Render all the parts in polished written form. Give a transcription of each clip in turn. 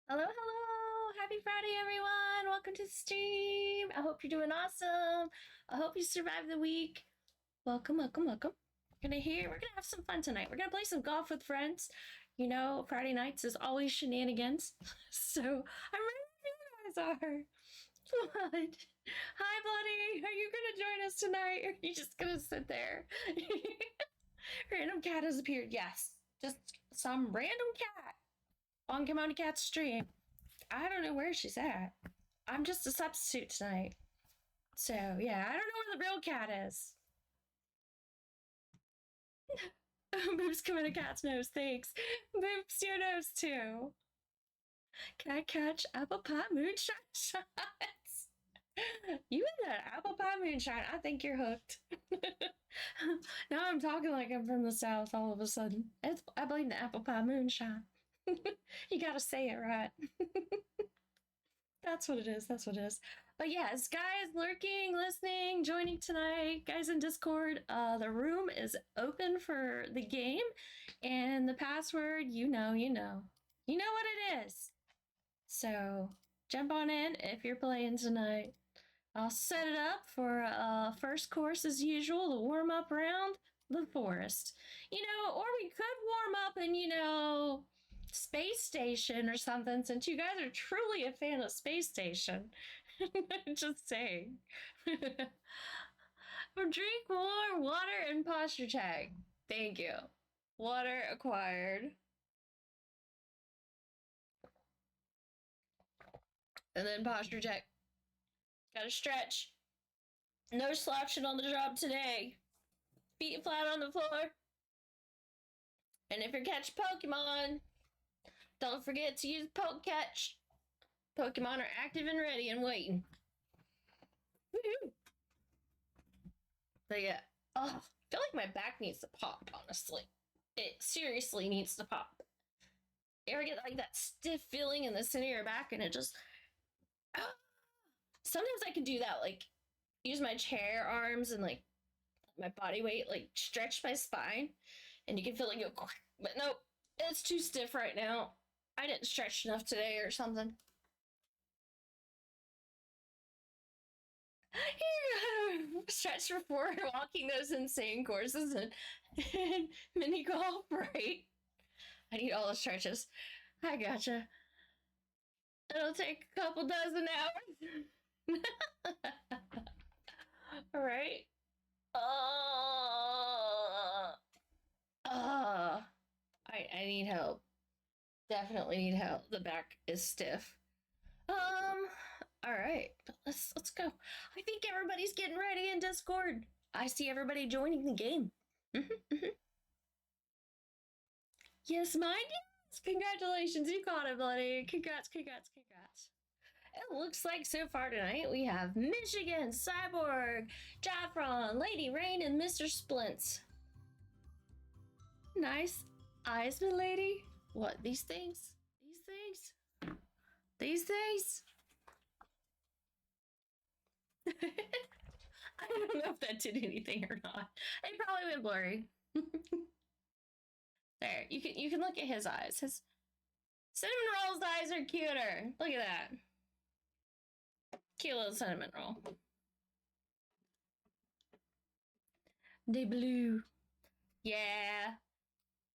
Hello, hello! Happy Friday, everyone! Welcome to the stream. I hope you're doing awesome. I hope you survived the week. Welcome, welcome, welcome. We're gonna have some fun tonight. We're gonna play some golf with friends. You know, Friday nights is always shenanigans. So I'm ready for you guys are. What? Hi, Bloody. Are you gonna join us tonight? Or are you just gonna sit there? Random cat has appeared. Yes, just some random cat on KimonoKat's stream. I don't know where she's at. I'm just a substitute tonight. So, yeah, I don't know where the real cat is. Boobs come in a cat's nose, thanks. Boobs your nose too. Can I catch apple pie moonshine shots? You and that apple pie moonshine, I think you're hooked. Now I'm talking like I'm from the South all of a sudden. I blame the apple pie moonshine. You gotta say it right. That's what it is. That's what it is. But yes, guys lurking, listening, joining tonight, guys in Discord, the room is open for the game, and the password, you know what it is. So jump on in if you're playing tonight. I'll set it up for first course as usual, the warm up round, the forest. Or we could warm up and Space Station or something, since you guys are truly a fan of Space Station. Just saying. Drink more water and posture check. Thank you. Water acquired. And then posture check. Gotta stretch. No slouching on the job today. Feet flat on the floor. And if you're catching Pokemon, don't forget to use Poke Catch. Pokemon are active and ready and waiting. Woo-hoo. But yeah, I feel like my back needs to pop, honestly. It seriously needs to pop. You ever get like that stiff feeling in the center of your back and it just. Sometimes I can do that, like use my chair arms and like my body weight, like stretch my spine, and you can feel it go. But nope, it's too stiff right now. I didn't stretch enough today or something. Stretch before walking those insane courses and mini golf, right? I need all the stretches. I gotcha. It'll take a couple dozen hours. All right. I need help. Definitely need help. The back is stiff. All right, let's go. I think everybody's getting ready in Discord. I see everybody joining the game. Yes, mine. Yes. Congratulations, you caught it, buddy. Congrats, congrats, congrats. It looks like so far tonight we have Michigan, Cyborg, Jaffron, Lady Rain, and Mr. Splints. Nice eyes, my lady. What, these things? These things? These things? I don't know if that did anything or not. It probably went blurry. There, you can look at his eyes. His cinnamon roll's eyes are cuter. Look at that. Cute little cinnamon roll. They blue. Yeah.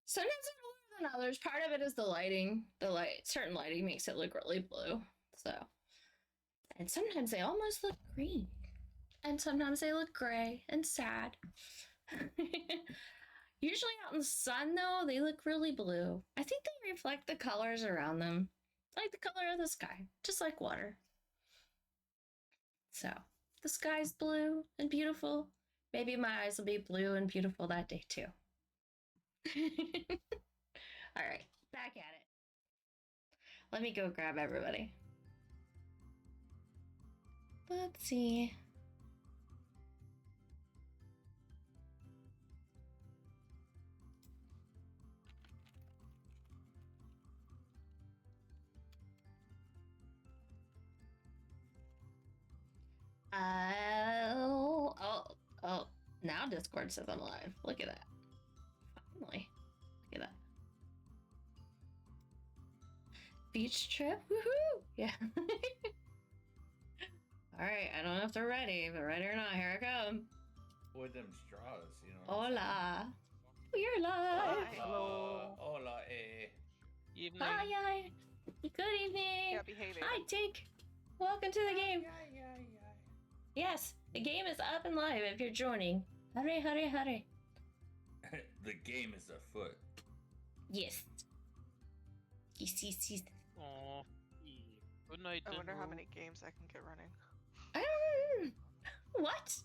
Sometimes they're bluer than others. Part of it is the lighting. Certain lighting makes it look really blue. So, and sometimes they almost look green. And sometimes they look gray and sad. Usually out in the sun, though, they look really blue. I think they reflect the colors around them, like the color of the sky, just like water. So, the sky's blue and beautiful. Maybe my eyes will be blue and beautiful that day, too. All right, back at it. Let me go grab everybody. Let's see. Oh, now Discord says I'm live. Look at that. Finally. Look at that. Beach trip? Woohoo! Yeah. Alright, I don't know if they're ready, but ready or not, here I come. With them straws, you know. Hola. We're live. Hello. Hola, eh. Evening. Hi. Good evening. Yeah, behaving. Hi, Tink. Welcome to the game. Yes, the game is up and live if you're joining. Hurry, hurry, hurry. The game is afoot. Yes. Yes. Aw. Good night. I wonder how Denver. many games I can get running. I don't. What?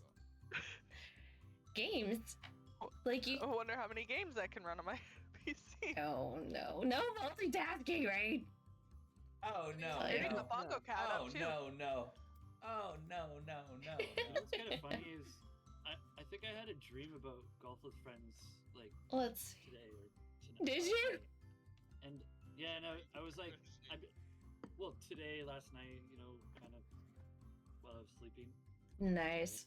Games? Like you? I wonder how many games I can run on my PC. Oh no, no multitasking, right? Oh no. Maybe no. the Bongo Cat Oh up too. no. Oh no. What's kind of funny is I think I had a dream about golf with friends like Let's. today or tonight. Did you? And yeah, and I was like, well, today, last night, you know, kind of while I was sleeping. Nice.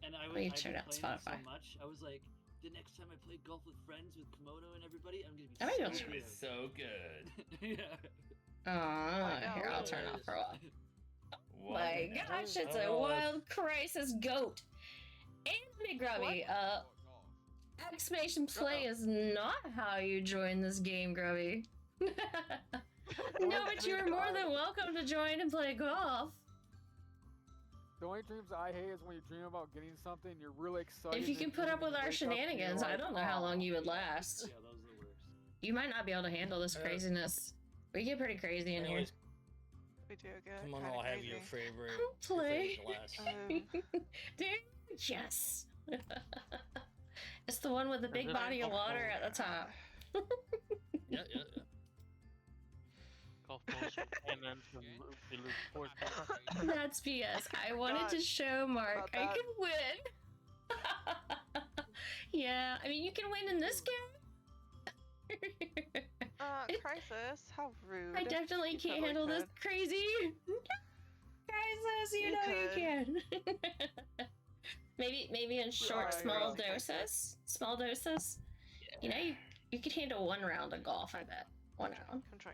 And I was Will you I've turn been out playing it so Spotify? much. I was like, the next time I play golf with friends with Kimono and everybody, I'm gonna be I might be able so to- good. It's so good. Yeah. know. Here, I'll turn off for a while. What My an gosh, it's a episode. wild crisis goat. And Big Grubby, exclamation play is not how you join this game, Grubby. No, but you are more than welcome to join and play golf. The only dreams I hate is when you dream about getting something, you're really excited. If you can and put then up with you our wake up and you're shenanigans, I like, don't know how long "Aw." you would last. Yeah, those are the worst. You might not be able to handle this craziness. We get pretty crazy in here. Anyways, We do get come on, kinda I'll have crazy. your favorite, I'll play. your favorite glass. Dude, yes. It's the one with the big this body of golf water ball? at the top. Yeah. Golf balls and then we lose fourth. That's BS. I wanted God. to show Mark About I that. can win. Yeah, I mean, you can win in this game. Crisis, how rude. I definitely You can't totally handle this could. crazy. Crisis, you You know you could. can. maybe in short, Yeah, small you're right. doses. Small doses. You know, you could handle one round of golf, I bet. One round. Come join.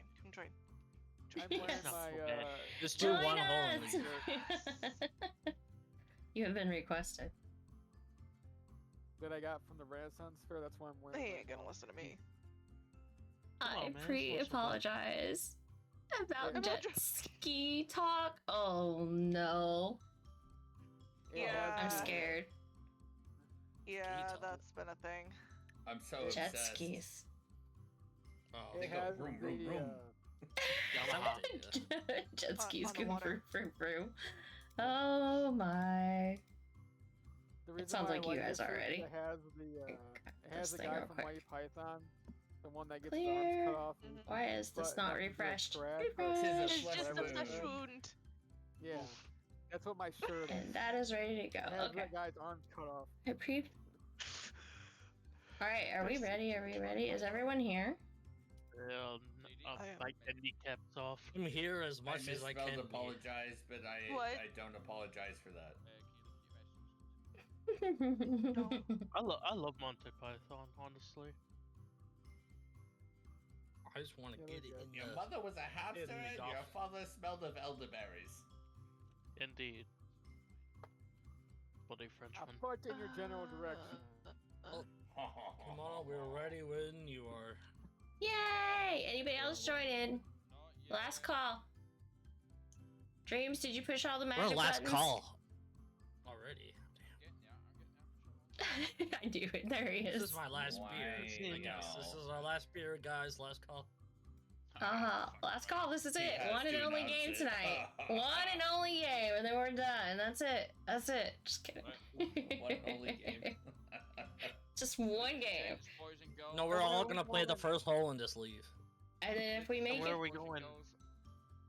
I'm Yes. wearing Not my, so bad. Just do Join one hole. in us! the- You have been requested. that I got from the Renaissance Fair. That's why I'm wearing. They my ain't gonna golf listen to me. I on, man, it's not so bad. pre-apologize about About jet jet ski talk. Oh no, It Yeah. I'm has- scared. Yeah, talk. that's been a thing. I'm so Jet obsessed. skis. Oh, They It go has vroom, the, vroom, vroom. Yamaha. Jet skis on the going water. vroom. Oh my. The reason sounds why I like you this guys is 'cause already. It has the Cut it has this the thing guy real from quick. Mighty Python, the one that gets Clear. the arms cut off. And, Why is this but not nothing to refreshed? scratch, but Tis a It's Refresh. flesh just a wound. flesh wound. Yeah, that's what my shirt is. And that is ready to go. It has Okay. that guy's arms cut off. I pre. All right, are we ready? Are we ready? Is everyone here? I am. My handicaps off. I'm here as I much as I misspelled can. apologize, but What? I don't apologize for that. I love Monty Python, honestly. I just want to Yeah, get they're it good. in Your the. mother was a hamster in the and golf. your father smelled of elderberries. Indeed. Bloody I Frenchman. point in your general direction. Come on, we're ready when you are. Yay! Anybody else join in? Last call. Dreams, did you push all the magic Well, last buttons? call. Already. I do it. There he This is. is my last beer. I Why guess this no? is our last beer, guys. Last call. Last call. This is He it. has One and to only announce game it. tonight. One and only game, and then we're done. That's it. That's it. Just kidding. One only game. Just one game. No, we're all gonna play the first hole and just leave. And then if we make Where it, are we going?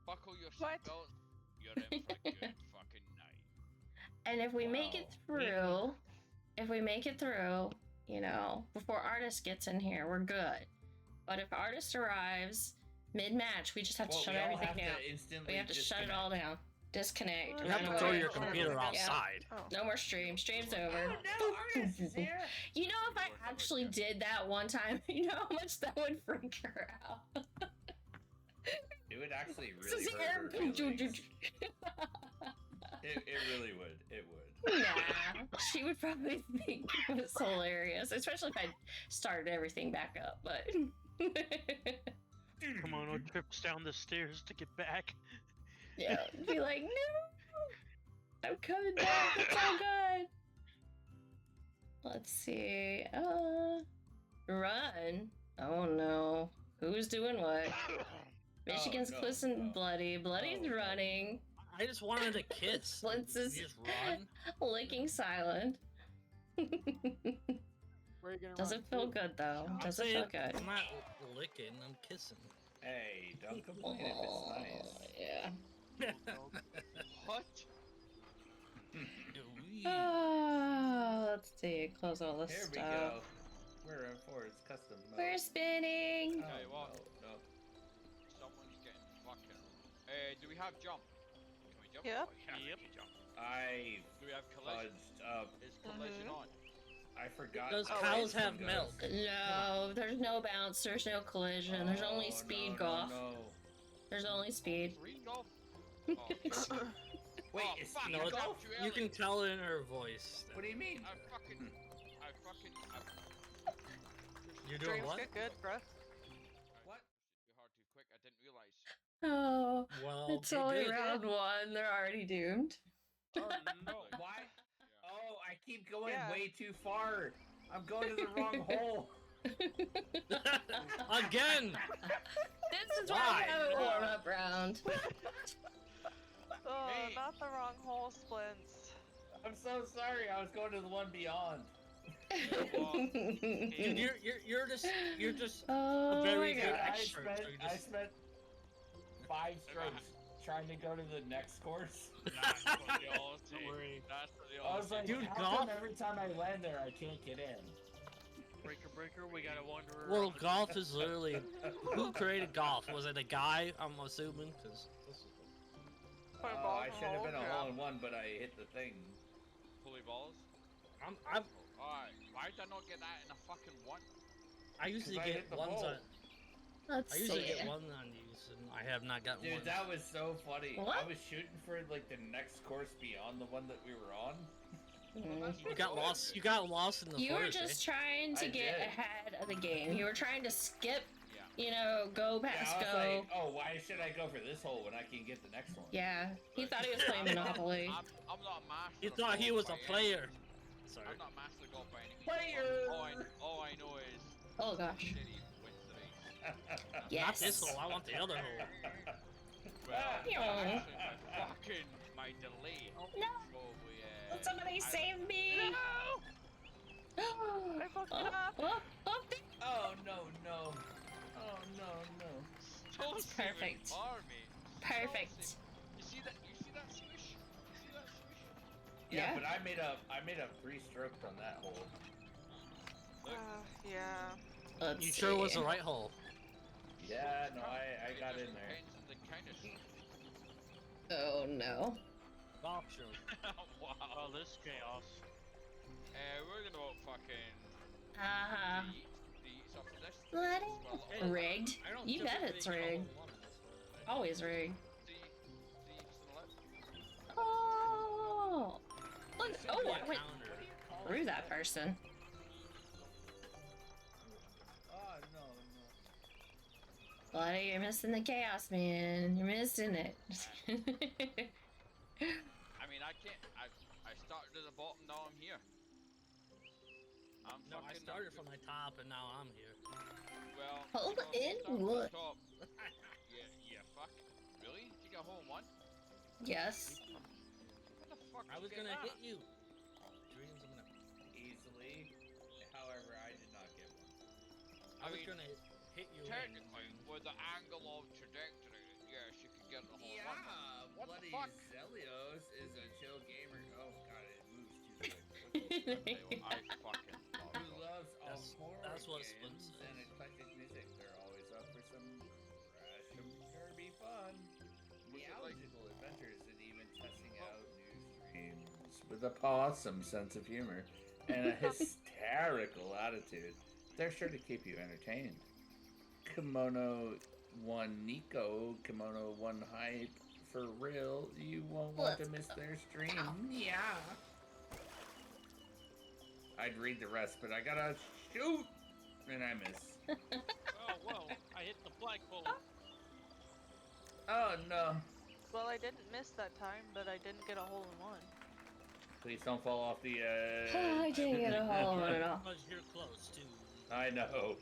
Buckle your What? seatbelt. You're in for a good fucking night. and if we make it Wow. through, you know, before artist gets in here, we're good. But if artist arrives mid-match, we just have to Well, shut we all everything have down. to instantly We have to shut it all down. Disconnect. You have Run to throw away. your computer Yeah. outside. Oh. No more stream. Stream's over. Oh no, artist is here. You know, if I actually did that one time, you know how much that would freak her out. It would actually really hurt her feelings. It really would. It would. Nah, she would probably think it was hilarious, especially if I started everything back up. But Kimono trips down the stairs to get back. yeah, be like, no, I'm coming back. It's all good. Let's see. Run. Oh no, who's doing what? Michigan's no, close and no. bloody. Bloody's No. running. I just wanted a kiss. Flint's is You just run. licking silent. Where are you gonna Doesn't run feel to? good though. I'm Doesn't saying feel good. I'm not licking. I'm kissing. Hey, don't complain if it's nice. Yeah. What? Let's see. Close all this Here we stuff. go. We're in for its custom mode. We're spinning. Oh, Tell you what. no. Someone's getting fucking. Do we have jump? Can we jump? Yep. Oh, yeah, Yep. we can jump. I Do we have collision? fudged up. Is collision on? I forgot. Does how cows this have one milk? goes. No, there's no bounce. There's no collision. There's only Oh, speed no, golf. No. There's only speed. Three golf? Oh, Wait, Oh, is fuck, speed No, I it's- golf? grabbed You early. can tell in her voice. What do you mean? I fucking. You're doing Drinks what? get good, bruh. What? Be hard too quick. I didn't realize. Oh, Well, it's you only did. round one. They're already doomed. Oh no! Why? Yeah. Oh, I keep going Yeah. way too far. I'm going to the wrong hole. Again. This is why Why? we have a warm-up round. Oh, Hey. not the wrong hole, Splints. I'm so sorry. I was going to the one beyond. Dude, you're just Oh a very my good gosh. expert. So you I just, spent 5 strokes trying to go to the next course. That's what they all say. Don't worry. That's what they I all was say. like, Dude, how golf- come every time I land there, I can't get in? Breaker, we gotta wander well, around. golf is literally. Who created golf? Was it a guy? I'm assuming, because. Put a Oh, ball I in the should have hole, been a yeah. hole-in-one, but I hit the thing. Pulley balls. I'm. Alright, why did I not get that in a fucking one? I usually 'Cause I get hit the ones hole. on. Let's I usually see. get one on these, and I have not gotten Dude, one. that was so funny. What? I was shooting for like the next course beyond the one that we were on. Mhm. You got lost. You got lost in the You were forest. just trying to I get did. ahead of the game. You were trying to skip, Yeah. go Yeah, past I was go. like, oh, why should I go for this hole when I can get the next one? Yeah, he thought he was playing Monopoly. I'm not a master. He of thought he golf was by a any player. means. Sorry. I'm not a master of golf by any means. Player! All I know is Oh gosh. City wins the race. Yes. Not this hole. I want the other hole. Well, Yeah. actually, my delay. No. Probably, Will somebody save me? I fucked it up. Oh, Oh, no, no. Oh, no, no. Don't That's save it perfect. for me. perfect. You see that? You see that swish? You see that swish? Yeah, Yeah. but I made a 3-stroke on that hole. Yeah. Let's You sure it was see. the right hole? Yeah, no, I It got just in there. depends on the kind of stroke. Oh no. Golf show. Wow. Oh, this chaos. We're gonna fucking Uh-huh. the up to this. Let it- Well, Hey, Rigged. I don't You bet typically it's get a rigged. hole-in-one on this one. Always rigged. see to the left. Oh. Look. Should Oh, be a I went counter. through that person. Oh, no, Bloody, you're missing the chaos, man. You're missing it. I mean, I can't. I started at the bottom. Now I'm here. I'm No, I fucking. started from the top and now I'm here. Well. Hold you in, start from the what? top. Yeah. Fuck. Really? Did you get a hole in one? Yes. What the fuck? I did was you get gonna that? hit you. Dreams, I'm gonna. easily. However, I did not get one. I was mean, gonna hit you. Technically, with the angle of trajectory, yes, you could get a hole in one. What the bloody fuck? Zelios is a chill gamer. Oh god, it moves too quick. I fucking love Who it. loves all That's- horror that's what games Splinter says. and eclectic music. They're always up for some Kirby fun, theological adventures, and even testing out new streams with a awesome sense of humor and a hysterical attitude. They're sure to keep you entertained. Kimono 1 Nico, Kimono 1 Hype. For real, you won't want to miss their stream. Yeah. I'd read the rest, but I gotta shoot! And I miss. Oh, whoa. I hit the flagpole. Oh no. Well, I didn't miss that time, but I didn't get a hole in one. Please don't fall off the edge. I didn't get a hole in it all. Because you're close too. I know.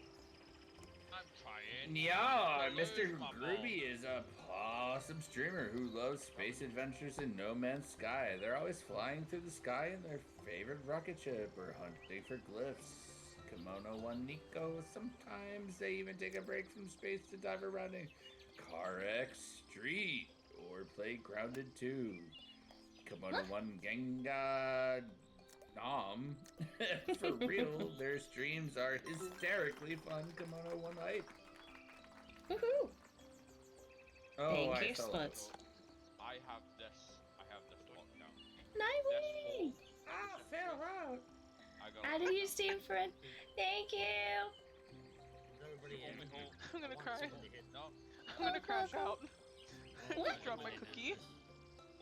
I'm trying. Yeah, to lose Mr. my Groovy is a awesome streamer who loves space adventures in No Man's Sky. They're always flying through the sky in their favorite rocket ship or hunting for glyphs. Kimono 1 Nico. Sometimes they even take a break from space to dive around a Car X Street or play Grounded 2. Kimono 1 Genga Nom. For real, their streams are hysterically fun. Kimono 1 Hype. Woohoo! Oh, Thank I you, fell Splits. I have this locked down. Nice! Ah, fell out. I got How do you Steam friend? Thank you! Is everybody in? Only hole. I'm gonna Want cry. somebody to hit? No, I'm gonna crash out. I What? just dropped my cookie.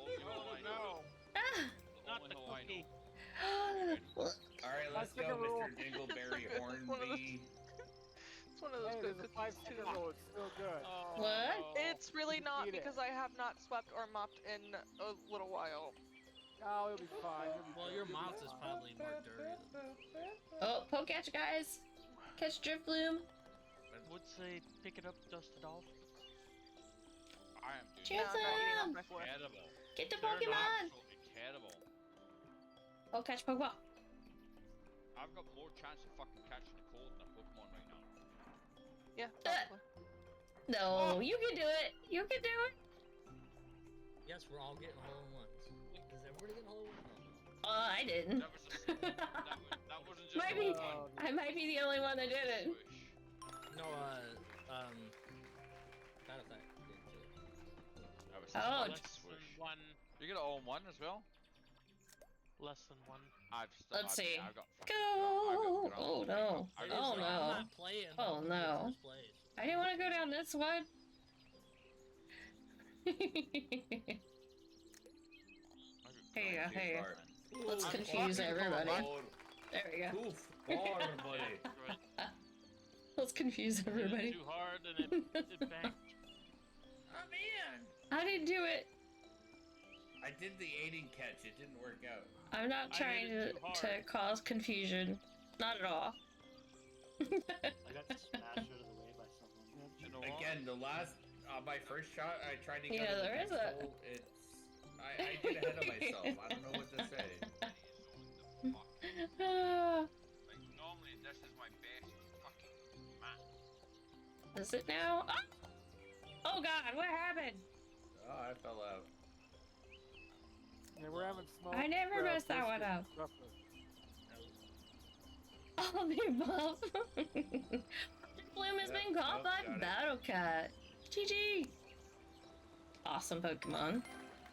only hole I know. Ah! The Not only the hole I know. cookie. Alright, let's go, second rule. Mr. Dingleberry Hornby. It's one of those Hey, good there's a cookies 5 too. second rule. It's still good. Oh, What? no. It's really not Eat it. because I have not swept or mopped in a little while. Oh, it'll be fine. Well, your mouth is probably more dirty than. Oh, poke catch, guys! Catch drift bloom. I would say pick it up, dust it off. I am doing Cheers, No, I'm not eating Sam. off my floor. terrible. Get the They're Pokemon! Absolutely terrible. Oh, catch Pokeball. I've got more chance of fucking catching a cold than a Pokemon right now. Yeah, probably. No, you can do it. You can do it. Yes, we're all getting hole in ones. Is everybody getting hole in ones? I didn't. That was just, that wasn't just Might be. one. I might be the only one that did it. Swish. No, Bad Effect did too. That was Oh, just Less swish. than one. You get it all in one as well? Less than one. Let's see. I've got Go! fucking- I've got Oh no! I It is, Oh I'm no! not playing. Oh, I'm in no. first place. I didn't want to go down this one. Here you go, here you go. Let's I'm confuse fucking everybody. cold. There we go. Oof, bar, buddy. Right. Let's confuse Hit it everybody. too hard and it banked. I'm in. I didn't do it. I did the aiding catch. It didn't work out. I'm not I trying hit it to too hard. cause confusion. Not at all. I got smashed out of the way by someone. You know what? Again, the last, my first shot, I tried to Yeah, get there is a- It's, I get ahead of myself. I don't know what to say. Ah, Like, normally this is my best fucking match. is it now? Ah! Oh god, what happened? Oh, I fell out. Yeah, we're having smoke. I never messed that one up. Oh, the above. Bloom has been caught by got it. KimonoKat. GG. Awesome Pokemon.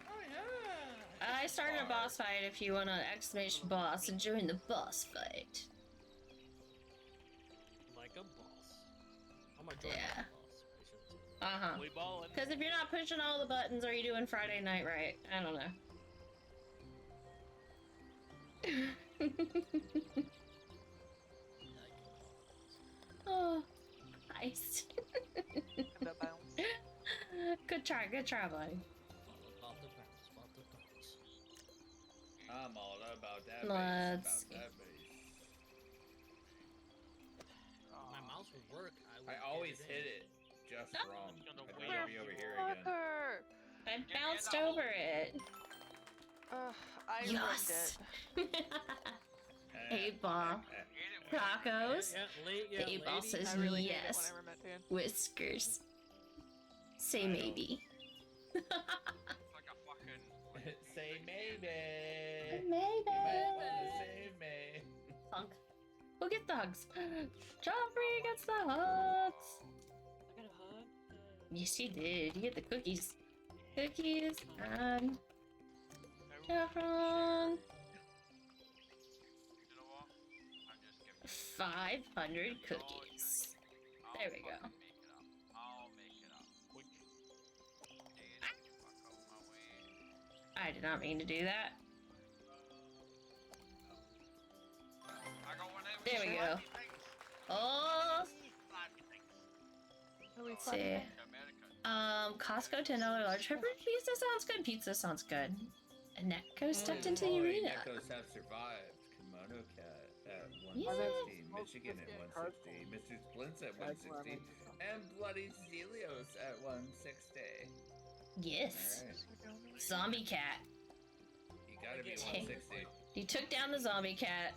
Oh yeah. I started a boss fight if you want to exclamation boss and join the boss fight. Like a boss. I'm gonna join Yeah. like a boss. I shouldn't say Uh-huh. We ballin'. Because if you're not pushing all the buttons, are you doing Friday night right? I don't know. that. Oh, nice. That bounce. Good try, buddy. All about the bounce, about the bounce. I'm all about that Let's- bass. About that bass. My mouse would work. I always hit it just Ah. wrong. Gonna I'd wait rather on be over you. here again. Fucker! I bounced over it. I Yes. ruined it. Hey, ball. Tacos. Yeah, The lady. eight-ball says I really hate it yes. whenever met Dan. Whiskers. Say maybe. It's like a fucking. Say maybe. Maybe. You might wanna save me. Punk. Who gets the hugs? Joffrey gets the hugs. I got a hug. Yes, you did. You get the cookies. Cookies and Jeffron. You know what? I'm just giving 500 cookies. I'll There we go. fucking make it up. I'll make it up. I did not mean to do that. I got one of There we these go. flappy things. Oh, Flappy things. Really let's see. American. Costco $10 large pepperoni pizza sounds good. Pizza sounds good. And Neko stepped into the Holy arena. Neckos have survived. KimonoKat at Yeah. 160. Michigan at 160. Mr. Splints at 160. And Bloody Zelios at 160. Yes. Alright. Zombie cat. You gotta be Dang. 160. He took down the zombie cat.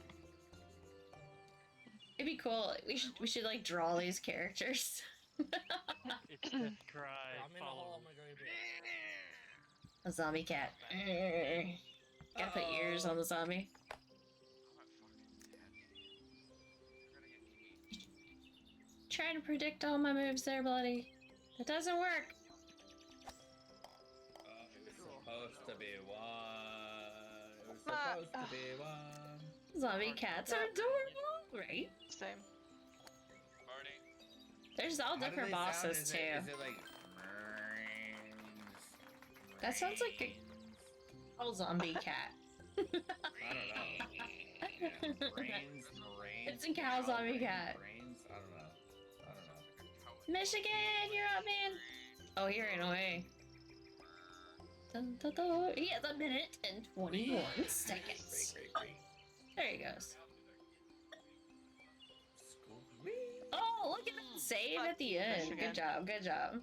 It'd be cool. We should like draw these characters. It's death cry. I'm in the hole. I'm gonna go get A zombie cat. Gotta put ears on the zombie. Trying to predict all my moves there, Bloody. It doesn't work. It was supposed to be one. It was supposed to be one. Zombie cats are adorable, right? Same. Bernie. There's all How do different they sound? bosses Is too. it like That sounds like a whole zombie cat. I don't know. Yeah, brains, marines, It's a cow zombie cat. Brains, I don't know. Michigan, you're up, man. Oh, he ran away. Dun, dun, dun. He has a minute and 21 seconds. Great. There he goes. Squeak. Oh, look at that save at the end. Michigan. Good job, good job.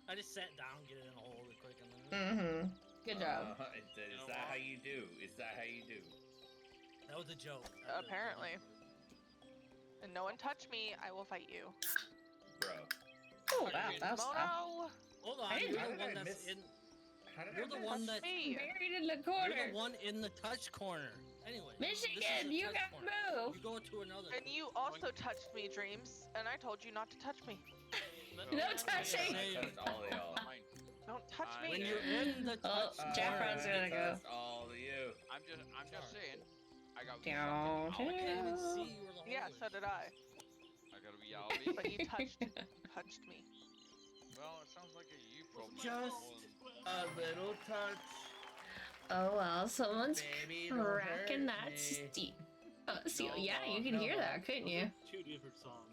I just sat down, get it in a hole real quick, and then. Mm-hmm. Good job. Is that how you do? Is that how you do? That was a joke. Apparently. And no one touch me, I will fight you. Bro. Oh, wow, that was tough. Mono! Hold on, I didn't you're know the that. one I that's missed- in. How did You're I the miss? one that's. Me! Buried in the You're corner. the one in the touch corner. Anyway. this is Michigan, the you touch gotta corner. move. You go to another. And you also touched me, Dreams, and I told you not to touch me. No touching. I touched all of y'all. Mine. Don't touch When me. you're in the Oh, touch Jack corner. Ryan's gonna go. Touched all of you. I'm just saying. I got Down, I can't even down. see where the hole Yeah, is. so did I. I got a wee albie. But you touched me. Well, it sounds like a you problem. Just a little touch. Oh well, someone's Baby, don't cracking hurt that me. steam. See, No, yeah, you no, can hear no. that, couldn't you? Two different songs.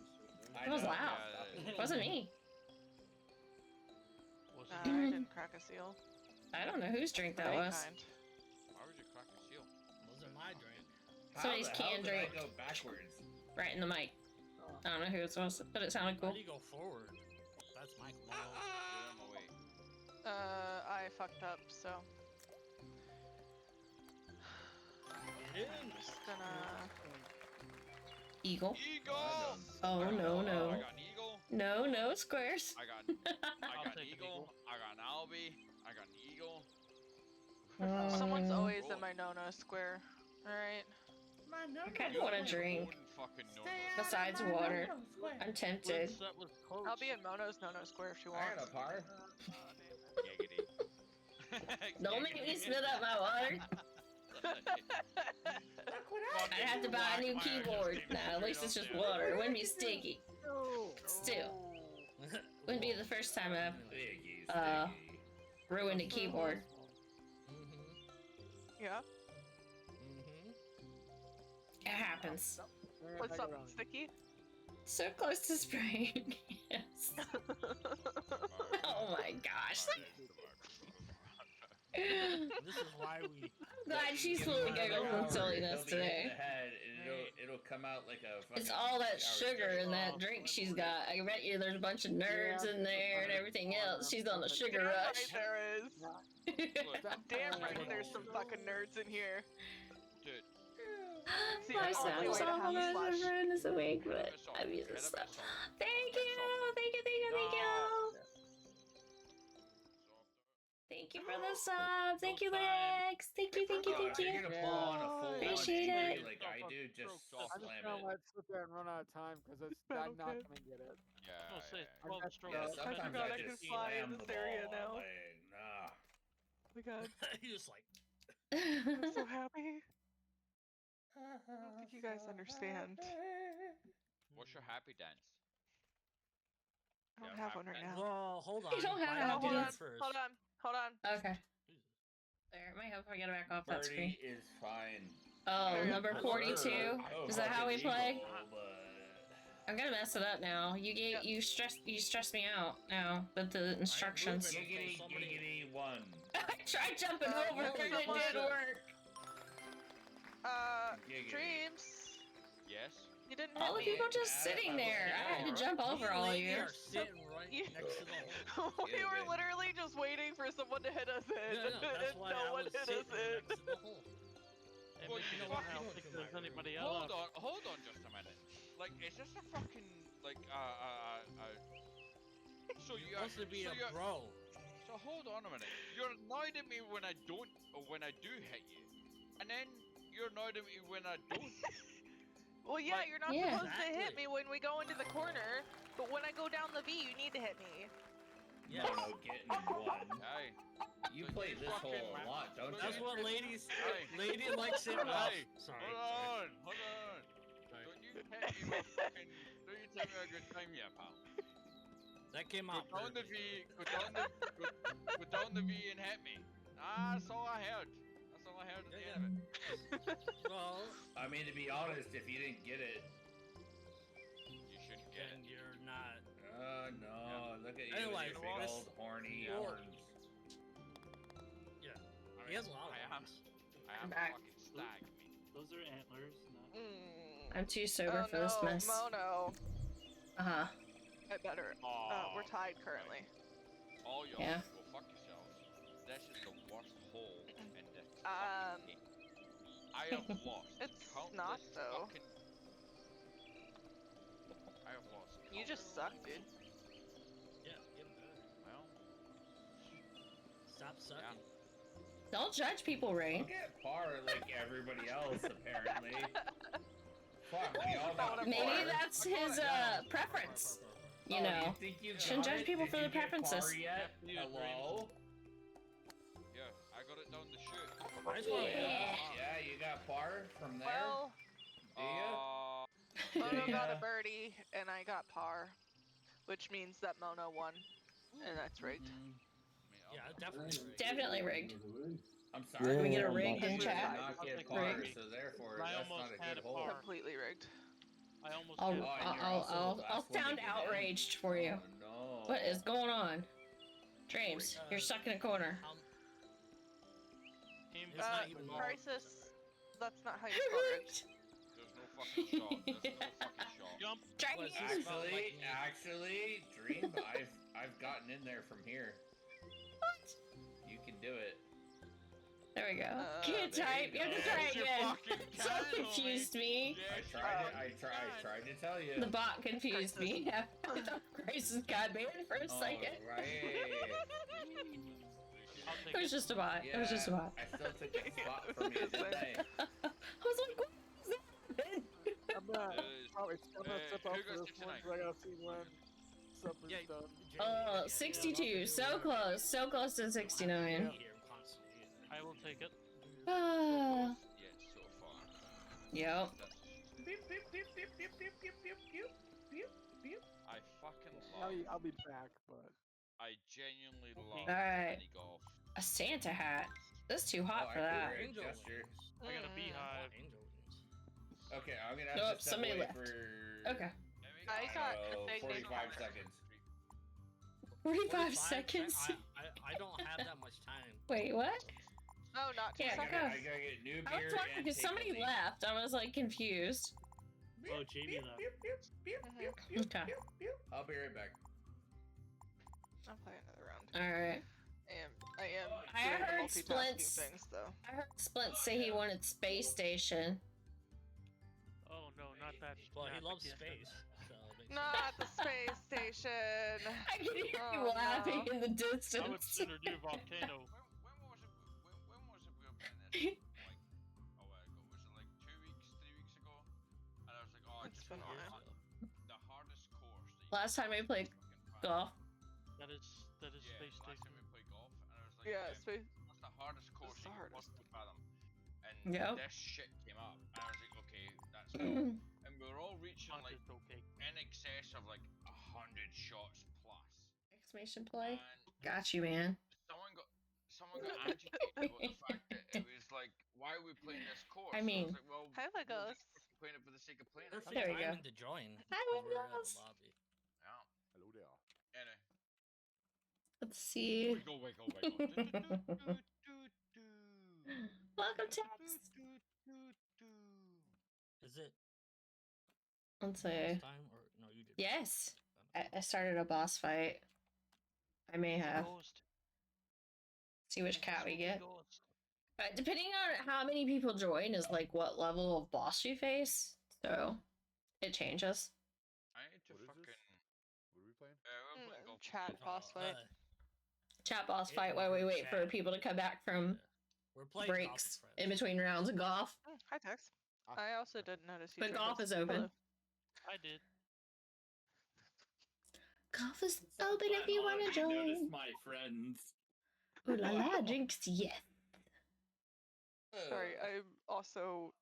I That was know. loud. It wasn't me. Was I it didn't crack a seal. I don't know whose drink that Very was. kind. Why would you crack a seal? Wasn't my drink. How Somebody's the hell canned did I drink. go backwards? Right in the mic. I don't know who it was, but it sounded Why cool. do you go forward? That's my Get on my way. I fucked up, so. Get in. I'm just gonna. Eagle. Eagle! Oh, no, I no. got an eagle. No, no squares. I got I'll an take an eagle. eagle. I got an albie. I got an eagle. Someone's Mm, always in my no-no square. Alright. I kind of want a drink. Wouldn't fucking know. Besides water. I'm tempted. Blitz, that was close. I'll be in Mono's no-no square if she I wants. got a par. Giggity. Don't make me spit out my water. I'd have to buy a new keyboard. Nah, at least it's just water. It wouldn't be sticky. Still, wouldn't be the first time I've Sticky, Uh, sticky. ruined a keyboard. Mm-hmm. Yeah? Mm-hmm. It happens. What's something sticky? So close to spraying. Yes. Oh my gosh. This is why we. Glad she's Give him fully another giggled hour, with silliness he'll be hitting today. the head, and it'll come out like a It's fucking all that shower sugar gel. in that drink she's got. I bet you there's a bunch of nerds in there and everything else. She's on the sugar Damn right rush. there is. Damn right there's some fucking nerds in here. Dude, See, My I only son's way to all have a my slush. friend is awake, but I'm using stuff. Thank you! Thank you, thank you, thank you! Thank you for the sub! Thank you, Lex! Thank you, thank you, thank You're you! gonna pull on a full Appreciate angry it. like I do, just I'm just slam gonna it. let it sit there and run out of time because I'm not gonna get it. Yeah. I'll say yeah, 12 got- stroke. Yeah, I sometimes forgot I I just could fly in slam this the area ball. now. Like, nah. Oh my god, He was like. I'm so happy. I don't think you guys understand. What's your happy dance? I don't Yeah, have one right now. Well, hold on. You don't have Why a not happy do Hold on, that first? hold on, hold on. Okay. There, it might help if I get back off that screen. Birdie is fine. Oh, There. number 42. Oh, Is that how we fucking play? eagle, but... I'm gonna mess it up now. Yep. You stressed me out now with the instructions. Giggity, giggity, one. I tried jumping over and it someone- didn't work. Giggity. Dreams. Yes. You didn't All the hit me. people just sitting there. I had to jump over all of you. are sitting right You- next to the hole. We Yeah, were man. literally just waiting for someone to hit us in. Yeah, that's and why no I one was hit sitting us in. next to the hole. Hey, Well, maybe you no one fucking- else thinks there's anybody else. Hold on just a minute. Like, is this a fucking, like, so You're you supposed to be so a you're- bro. So hold on a minute. You're annoyed at me when I don't, or when I do hit you. And then you're annoyed at me when I don't. Well, yeah, Like- you're not Yeah. supposed to hit Exactly. me when we go into the corner, but when I go down the V, you need to hit me. Yes. No, getting one. Hey, You So play you this hole fucking- a lot, don't That's you? what ladies. Hey. Lady likes it rough. Hey, Sorry. hold on. Sorry. Don't you hit me with fucking, don't you tell me a good time yet, pal. That came Go out. down the perfect. V, go down the V and hit me. That's all I heard. That's all I heard at the Yeah, end of it. Well, I mean, to be honest, if you didn't get it, You shouldn't get then it. you're not. no, look at you Anyways, with your big this- old horny Or- horns. I He has a lot of I am. horns. I I'm am a back. fucking stag, me. Those are antlers. Not... I'm too sober Oh for this no, mess. Mono. Uh-huh. I better. We're tied currently. All y'all Yeah. go fuck yourselves. This is the worst hole in this Um, fucking game. I have lost It's countless not, though. fucking... I have lost You just suck, dude. Yeah, get better. Well, Stop sucking. Don't judge people, Ray. Don't get par like everybody else, apparently. Fuck, we all got Maybe par. that's his preference. You Oh, know. think you Shouldn't got judge it? people Did for you their get preferences. par yet? Yeah, Hello? yeah, I got it down the chute. I just wanna- Yeah. Yeah, you got par from there? Well, Do ya? Mono got Yeah. a birdie, and I got par, which means that Mono won, and that's rigged. Yeah, definitely. rigged. Definitely rigged. I'm sorry. Can we get a you rig in did chat? not get Rigged. par, so therefore I that's not almost a had good a hole. par. Completely rigged. I almost I'll had Oh, a and par. you're also the I'll last one to sound get in. outraged for you. Oh, no. What is going on? Dreams, you're stuck in a corner. Team It's not even long. Crisis. That's not how you spell rigged. There's no fucking shot. There's no fucking shot. Jump. Try Was again. this about like me? Actually, Dream, I've gotten in there from here. What? You can do it. There we go. Can't there type. you You have to go. try Yes, you again. fucking So can, homie. confused me. Yes, I tried to tell you. The bot confused me. I thought Crisis got banned for a second. Alright. I'll take It was it. just a bot. It was just a bot. I still took that spot from you, didn't I? I was like, what is that? I'm gonna probably I'm gonna step out who for goes this to one tonight? 'cause I gotta see when supper's Yeah, done. Oh, 62. So close. So close to 69. I will take it. Ah. Yes, so far. Yep. I fucking I'll love. I'll be back, but I genuinely love Alright. mini golf. A Santa hat. That's too hot Oh, for I that. figured- Angel gesture. wings. I got a beehive. Angel wings. Okay, I'm gonna have Nope, to step somebody away left. for Okay. I got Oh, a big 45 seconds. 45 seconds. I don't have that much time. Wait, what? No, not Yeah, I suck gotta, off. I gotta get new I beer was wondering and because take a somebody leak. left. I was like confused. Oh, Jamie left. Okay. I'll be right back. I'll play another round. Alright. I am I doing the heard multitasking Splints. things though. I heard Splint say he wanted Space Station. Oh no, not that. Well, he not loves the gift. space. So it makes Not the space station. I can hear you Oh, laughing no. in the I would distance. consider you volcano. When was it we were playing this? Like, a while ago. Was it like 2 weeks, 3 weeks ago? And I was like, oh, I It's just been a want while. the hardest course that you Last time we played fucking find. golf. That is Yeah, space last station. time we played golf, and I was like, Yeah, space. what's the hardest course the you can hardest. possibly fathom? And Yep. this shit came up, and I was like, okay, that's cool. And we were all reaching like Haunted okay. in excess of like 100 shots plus. Exclamation play. And Got you, man. someone got agitated about the fact that it was like, why are we playing this course? I And mean- was like, well, Hi, we're Legos. just fucking playing it for the sake of playing it. Perfect There we go. timing to join. Hi, because we're at Legos. the lobby. Yeah. Hello there. Anyway. Let's see. Wiggle, wiggle, wiggle. Do-do-do-do-do-do. Welcome, Tex. Do-do-do-do-do. Is it Let's see. this time or no? You did. Yes. I started a boss fight. I may have. Ghost. See which cat we get. Ghost. Depending on how many people join is like what level of boss you face. So it changes. I need to What is fucking. this? What are we playing? We're playing golf. Chat boss fight. Chat boss It fight while we was wait for chat. people to come back from We're playing golf with breaks friends. in between rounds of golf. Hi, Tex. I also didn't notice you. But joined golf us. is open. Hello. I did. Golf is open if you want to Notice join. my friends. Ooh la la, drinks, yes. Sorry, I'm also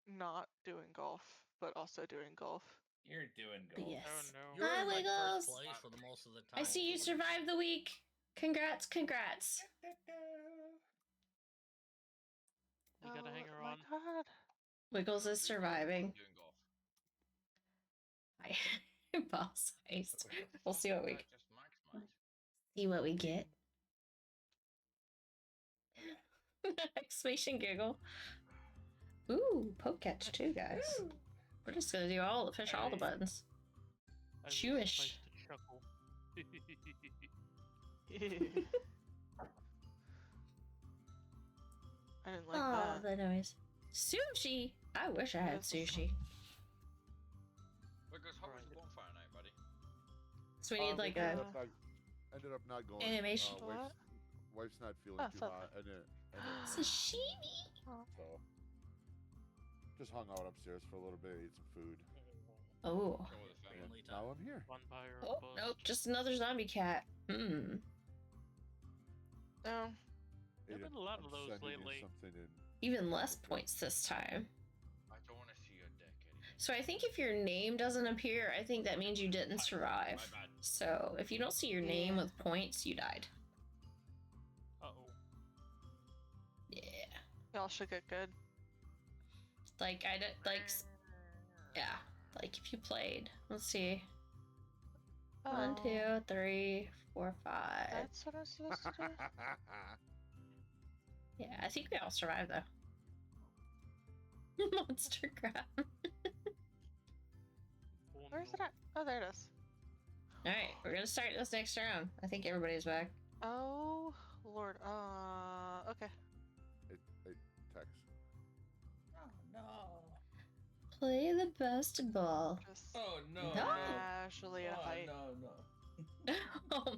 not doing golf, but also doing golf. You're doing But golf. yes. Oh no. You're Hi, in, like, Wiggles. first place for the most of the time. I see you so- survived the week. Congrats, congrats. You gotta hang her Oh on. my god. Wiggles is surviving. Doing golf. Boss heist. We'll see what we Just max max. see what we get. Exclamation giggle. Ooh, poke catch too, guys. We're just gonna do all the fish all the buttons. I was Chewish. supposed to chuckle. I didn't like Oh, that. the noise. Sushi. I wish I had Yes, this sushi. Wiggles, how was the bonfire night, buddy? So we need like a. Ended up not going. Animation. Wife's not feeling Oh, too fuck. hot, and it Sashimi. so just hung out upstairs for a little bit, ate some food. Oh. Go with the family. Family Now time. I'm here. Vampire Oh, bust. nope. Just another zombie cat. Hmm. No. There've Aiden, been a lot of I'm those sending you lately. something in. Even less points this time. I don't want to see your dick anymore. So I think if your name doesn't appear, I think that means you didn't survive. My bad. So if you don't see your name with points, you died. Uh-oh. Yeah. Y'all should get good. Like I did. Like yeah. Like if you played. Let's see. 1, Oh, 2, 3, 4, 5. That's what I'm supposed to do? Yeah, I think we all survived though. Monster crab. Oh, Where's no. it at? Oh, there it is. All right, we're gonna start this next round. I think everybody's back. Oh, Lord. Okay. Hey, Tex. Oh no. Play the basketball. Just Oh no. No. casually in a Oh, fight. no. Oh my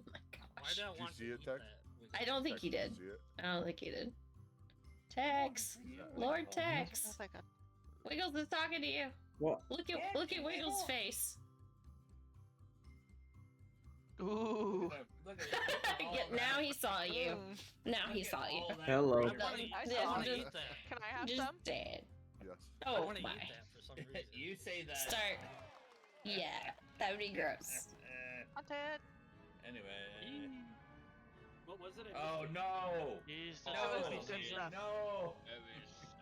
Why gosh. do I Did you want see to it, eat Tex? that? I don't think Tex, he did did. you see it? I don't think he did. Tex. Lord Tex. That's like a Wiggles is talking to you. What? Look at Wiggles' face. ooh. Look at Yeah, now he saw you. Mm. Now he saw you. Hello. I Well, want to eat, I I saw wanna it. eat that. Can I have Just some? dead. Yes. I Oh want to my. eat that for some reason. You say that. Start. Yeah, that would be gross. Hunted. Anyway. What was it? Oh no. He's No, the it's no, good stuff. No.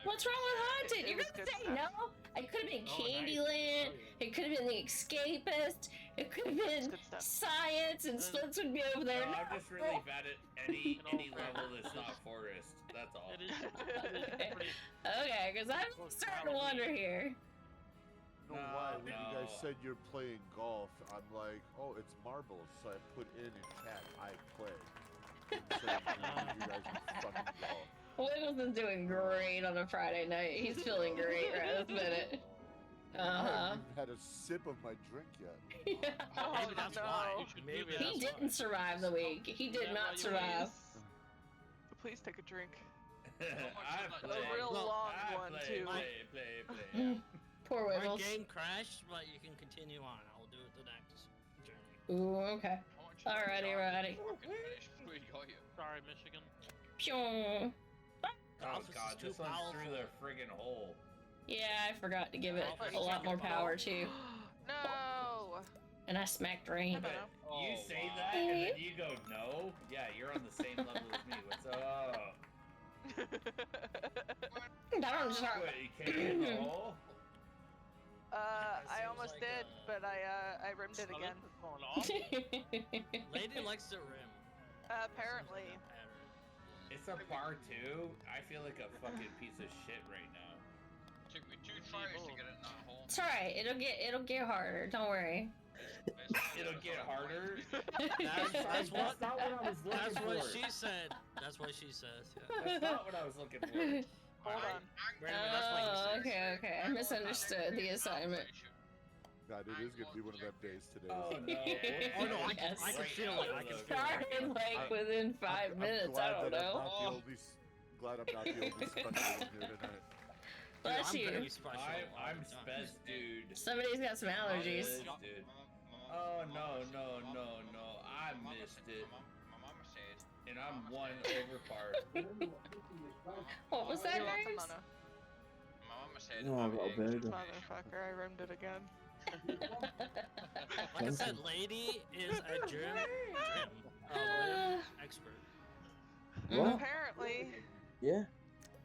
What's wrong with Haunted? It You're was gonna good say stuff. no? It could have been Oh, nice. Candyland. Oh, yeah. It could have been The Escapist. It could have It's been good stuff. Science, and Splits would be over there. No, I'm just really bad at any In all level fairness, that's not forest. That's all. It is pretty. Okay, because I'm starting to wonder here. No, why? When no. you guys said you're playing golf, I'm like, oh, it's marbles. So I put in chat, I play. Instead of you guys fucking golf. Wiggles is doing great on a Friday night. He's feeling great right this minute. I Uh-huh. haven't even had a sip of my drink yet. Yeah. Oh, Maybe that's no. why. You should do Maybe that. He that's didn't survive the week. He did Yeah, not well, you survive. Please take a drink. I A play. real Look, long I one, play, too. play. Poor My Wiggles. game crashed, but you can continue on. I'll do it the next journey. Ooh, okay. Alrighty. Sorry, Michigan. Pew. Oh Golf is god, too this one's through powerful. the friggin' hole. Yeah, I forgot to give it Golf is a lot too more power powerful. too. No. And I smacked Rain. I don't know. You Oh, say wow. that, and then you go, no? Yeah, you're on the same level as me. What's up? Don't start. What, you can't get in the hole? That I seems almost like, did, but I rimmed it Oh, again. this is going off. Lady likes to rim. Apparently. Seems like a pattern. It's a par 2. I feel like a fucking piece of shit right now. Took me 2 tries to get it in that hole. It's alright. It'll get harder. Don't worry. It'll get harder. That's what. That's not what I was looking That's for. what she said. That's what she says. Yeah. That's not what I was looking for. Hold on. Brandon, that's what you Oh, said. okay. I misunderstood the assignment. God, it is gonna be one of them days today. Oh no. Oh no, Yes. I can feel it. I can feel Started like within 5 minutes. I don't know. Glad I'm not the only special one here tonight. Bless I'm you. very special all I'm the time. spez, dude. Somebody's got some allergies. Spez, dude. Oh no. I missed it. My mama said. And I'm 1 over par. What was that, You're welcome, Graves? Mona. My mama said. No, I've got a bed. Motherfucker, I rimmed it again. Like I said, Lady is a gym expert. What? Apparently. Yeah.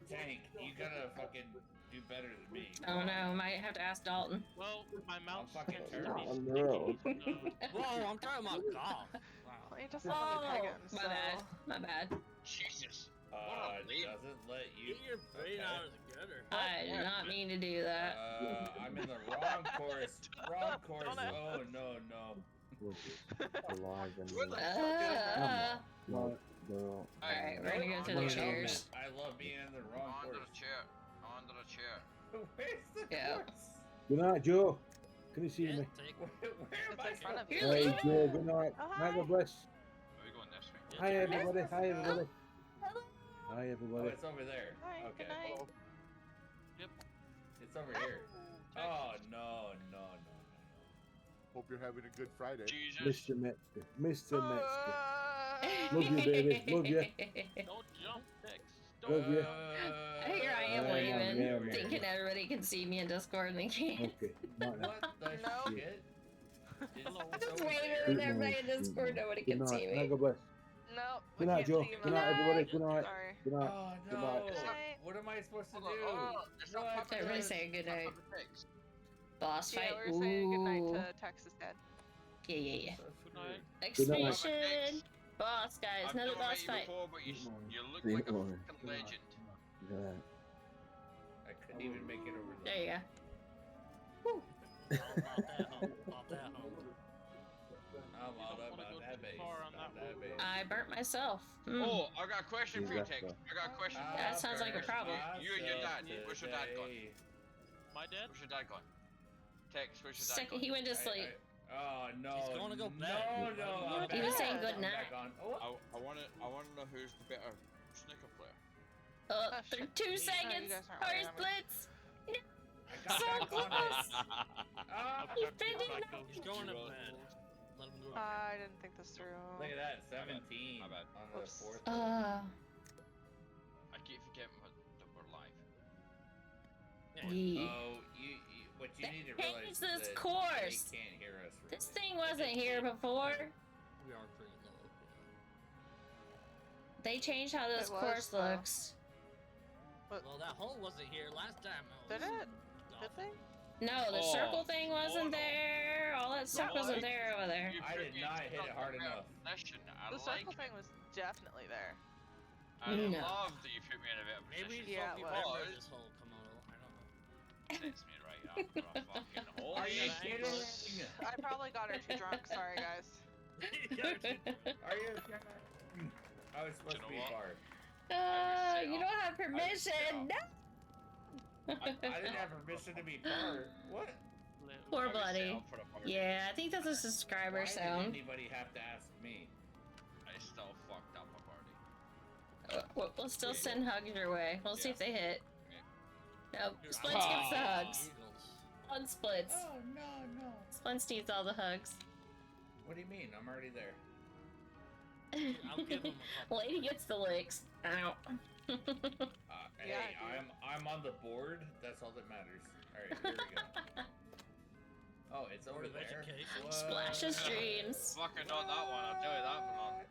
Tank, you gotta fucking do better than me. Oh no, might have to ask Dalton. Well, my mouse fucking gets terrible. pretty On the sticky, road. so- Whoa, I'm talking about golf. Wow. Well, he doesn't let me peg him, my so. bad. My bad. Jesus. It doesn't let you. Get your brain Okay. out of the gutter. I did not mean to do that. I'm in the wrong course. Wrong course. Don't it? Oh no. Alive and What the no, no. Alright, we're gonna go through the Well, chairs. I love being in the wrong Under course. the chair. Under the chair. Where's the Yeah. course? Good night, Joe. Can you see Yeah, me? take Where am It's I in front of you. You're Hey, leaving? Joe. Good night. Oh, Night, hi. God bless. Are we going this way? Hi, everybody. Hi, everybody. Hello. Hi, Oh, everybody. it's over there. Hi, Okay. good night. It's over here. Oh no. Hope you're having a good Friday. Jesus. Mr. Metzger. Mr. Metzger. Uh, Love you, baby. Love you. Don't jump, Tex. Love you. Here I am Yeah, waving, yeah, man. thinking everybody can see me in Discord and they can't. Okay. Night, night. What the No. shit? Hello. I'm just over waving there. and everybody in Discord, nobody Good can see night. Night, me. God bless. no. Good night, Joe. Good night, everybody. Good night. Sorry. Good night. Oh Good no. night. Good night. What am I supposed to do? Hold on. Oh, it's not What? public Everybody text. say good It's not night. public text. Boss Yeah, fight. we were saying goodnight Ooh. to Texas Dad. Yeah. So Good night. Good night. Expedition. Boss, guys. I've Another never boss met you fight. before, but you, Good morning. you look Good like a morning. fucking legend. Yeah. I couldn't even make it over the. There you go. All about that home. I'm You all don't up wanna on go that too base. far on that that road. base. I burnt myself. Oh, I got a question for you, Exactly. Tex. I got a question. I for you. That sounds like a burnt problem. You and your dad. myself Where's your dad gone? today. My dad? Where's your dad gone? Tex, where's your dad Second, gone? he went to sleep. Oh no. He's going to go No, bed. no. He I'm was back. saying good I'm night. back on. Oh, I wanna know who's the better snooker player. Oh, shit. 2 Oh, you seconds. guys aren't Hurry, working on me. splits. I got So back on close. it. Ah, I've He's got to been get in back over He's to going to you. bed. Let him go. I didn't think this through. Look at that, 17 My bad. on the Oops. fourth. I keep forgetting that we're live. Yeah. Oh, what you need to Change realize is this that course. they can't hear us. Really. This thing wasn't here before. We are pretty low. They changed how this It was, course though. looks. Well, that hole wasn't here last time. Did it? Did they? No, the Oh, circle thing wasn't no. there. All that stuff No, wasn't I- there over there. You I put did me not in hit it hard such a enough. position. I The like circle it. thing was definitely there. I No. love that you put me in a better Maybe position. Yeah, some it people was. remember this hole, Komodo. I don't know. Sends me right up to a fucking hole. Are you Yeah. kidding? I probably got her too drunk. Sorry, guys. Are you kidding? I was supposed You to know be what? far. You don't have permission. No. I didn't have permission to be far. What? Poor I was set buddy. up for the party. Yeah, I think that's a subscriber Why sound. did anybody have to ask me? I still fucked up a party. We'll still send hugs your way. We'll see if they hit. No, Dude, Splits Ah. gets the hugs. Eagles. On Splits. Oh no. Splits needs all the hugs. What do you mean? I'm already there. I'll give him a couple. Lady gets the licks. Ow. Hey, Yeah, I I'm on the board. That's all that matters. All right, here we go. Oh, It's Board over of there. Education. What? Splash of streams. Fucking not that one, I'll tell you that for none.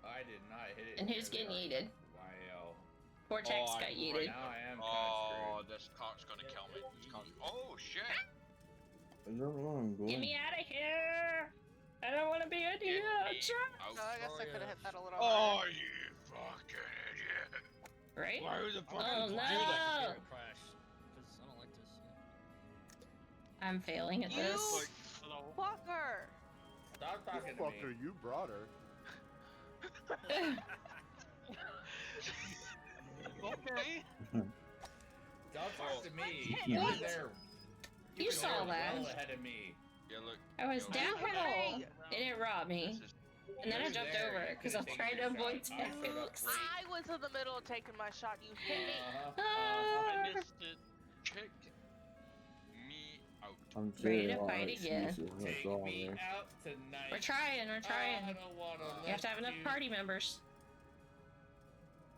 I did not hit it. And who's There getting they are. yeeted? Wow. Cortex Oh, got I'm yeeted. Now I am kind Oh, of this cart's gonna kill me. This cart's... Oh shit! No, I'm going. Get me out of here! I don't want to be in Get here. me out. No, I guess I could have hit that a little Oh, harder. you fucking idiot! Right? Why the fuck Oh, would you no. do that? Zero crash. Because I don't like this. I'm failing at You this. Hello. fucker! Stop talking to Fucker, me. you brought her. Okay. Don't talk to me. What? You were there. You were saw there that. well ahead of me. Yeah, look. I was Yo, downhill. Hey. It didn't rob me. This is... And then I You were jumped there. over You it because could've I'm taken trying to your avoid shot. I showed up tanks. late. I was in the middle of taking my shot. You hit me. Uh-huh. Ah. I missed it. Check me out. I'm Ready to saying, fight again. excuses, that's Take all me there. out tonight. We're trying, we're trying. I don't wanna You have to have let enough you- party members.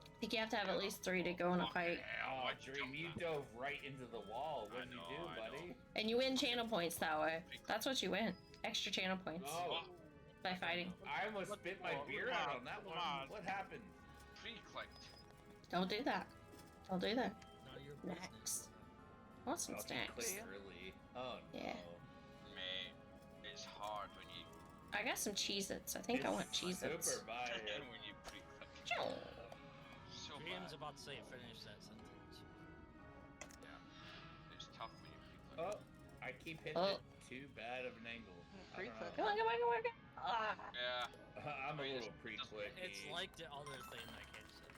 I think you have to have at least 3 to go in a fight. Oh, Dream, you dove right into the wall. What did you do, I know. buddy? And you win channel points that way. That's what you win. Extra channel points Oh, by fighting. I almost spit my beer out on that one. What happened? Pre-clicked. Don't do that. Don't do that. Not your business. Next. Want some Oh, snacks? clicked early. Oh, no. Yeah. Mate, it's hard when you... I got some Cheez-Its. I think I want Cheez-Its. Super bye. when you pre-click. Phew. So Dream's bad. about to say finish that sentence. Yeah. It's tough when you pre-click. Oh, I keep hitting Oh. it too bad of an angle. I don't Pre-click. Come know. on, come on, come on, come on. Ah. Yeah. I'm a little pre-clicky. It's like the other thing I can't say.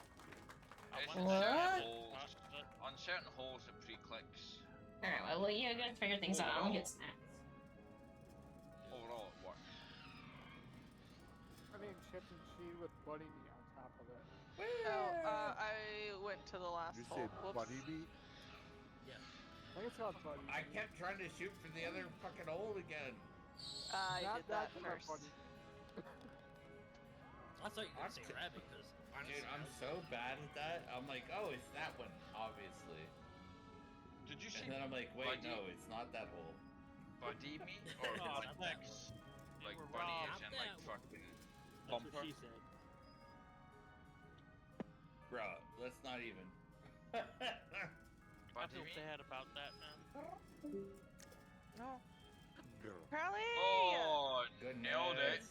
It's What? certain holes. On certain holes, it pre-clicks. Alright, well, you gotta figure things out. I'm gonna get snacks. Overall, it works. I mean, chips and cheese with bunny meat on top of it. Oh, I went to the last You hole. say Whoops. bunny meat? I think it's called bunny. I kept trying to shoot for the other fucking hole again. I Not did that kind of first. bunny. I thought you could say rabbit because Dude, I'm so bad at that. I'm like, oh, it's that one, obviously. Did you see And then I'm like, wait, Buddy? no, it's not that hole. buddy meat or Oh, like that- mix? They Like were bunny robbed. as in like fucking That's bumper? what she said. Bro, let's not even. I Buddy feel meat? bad about that, man. No. Girl. Charlie! Oh, Goodness. nailed it.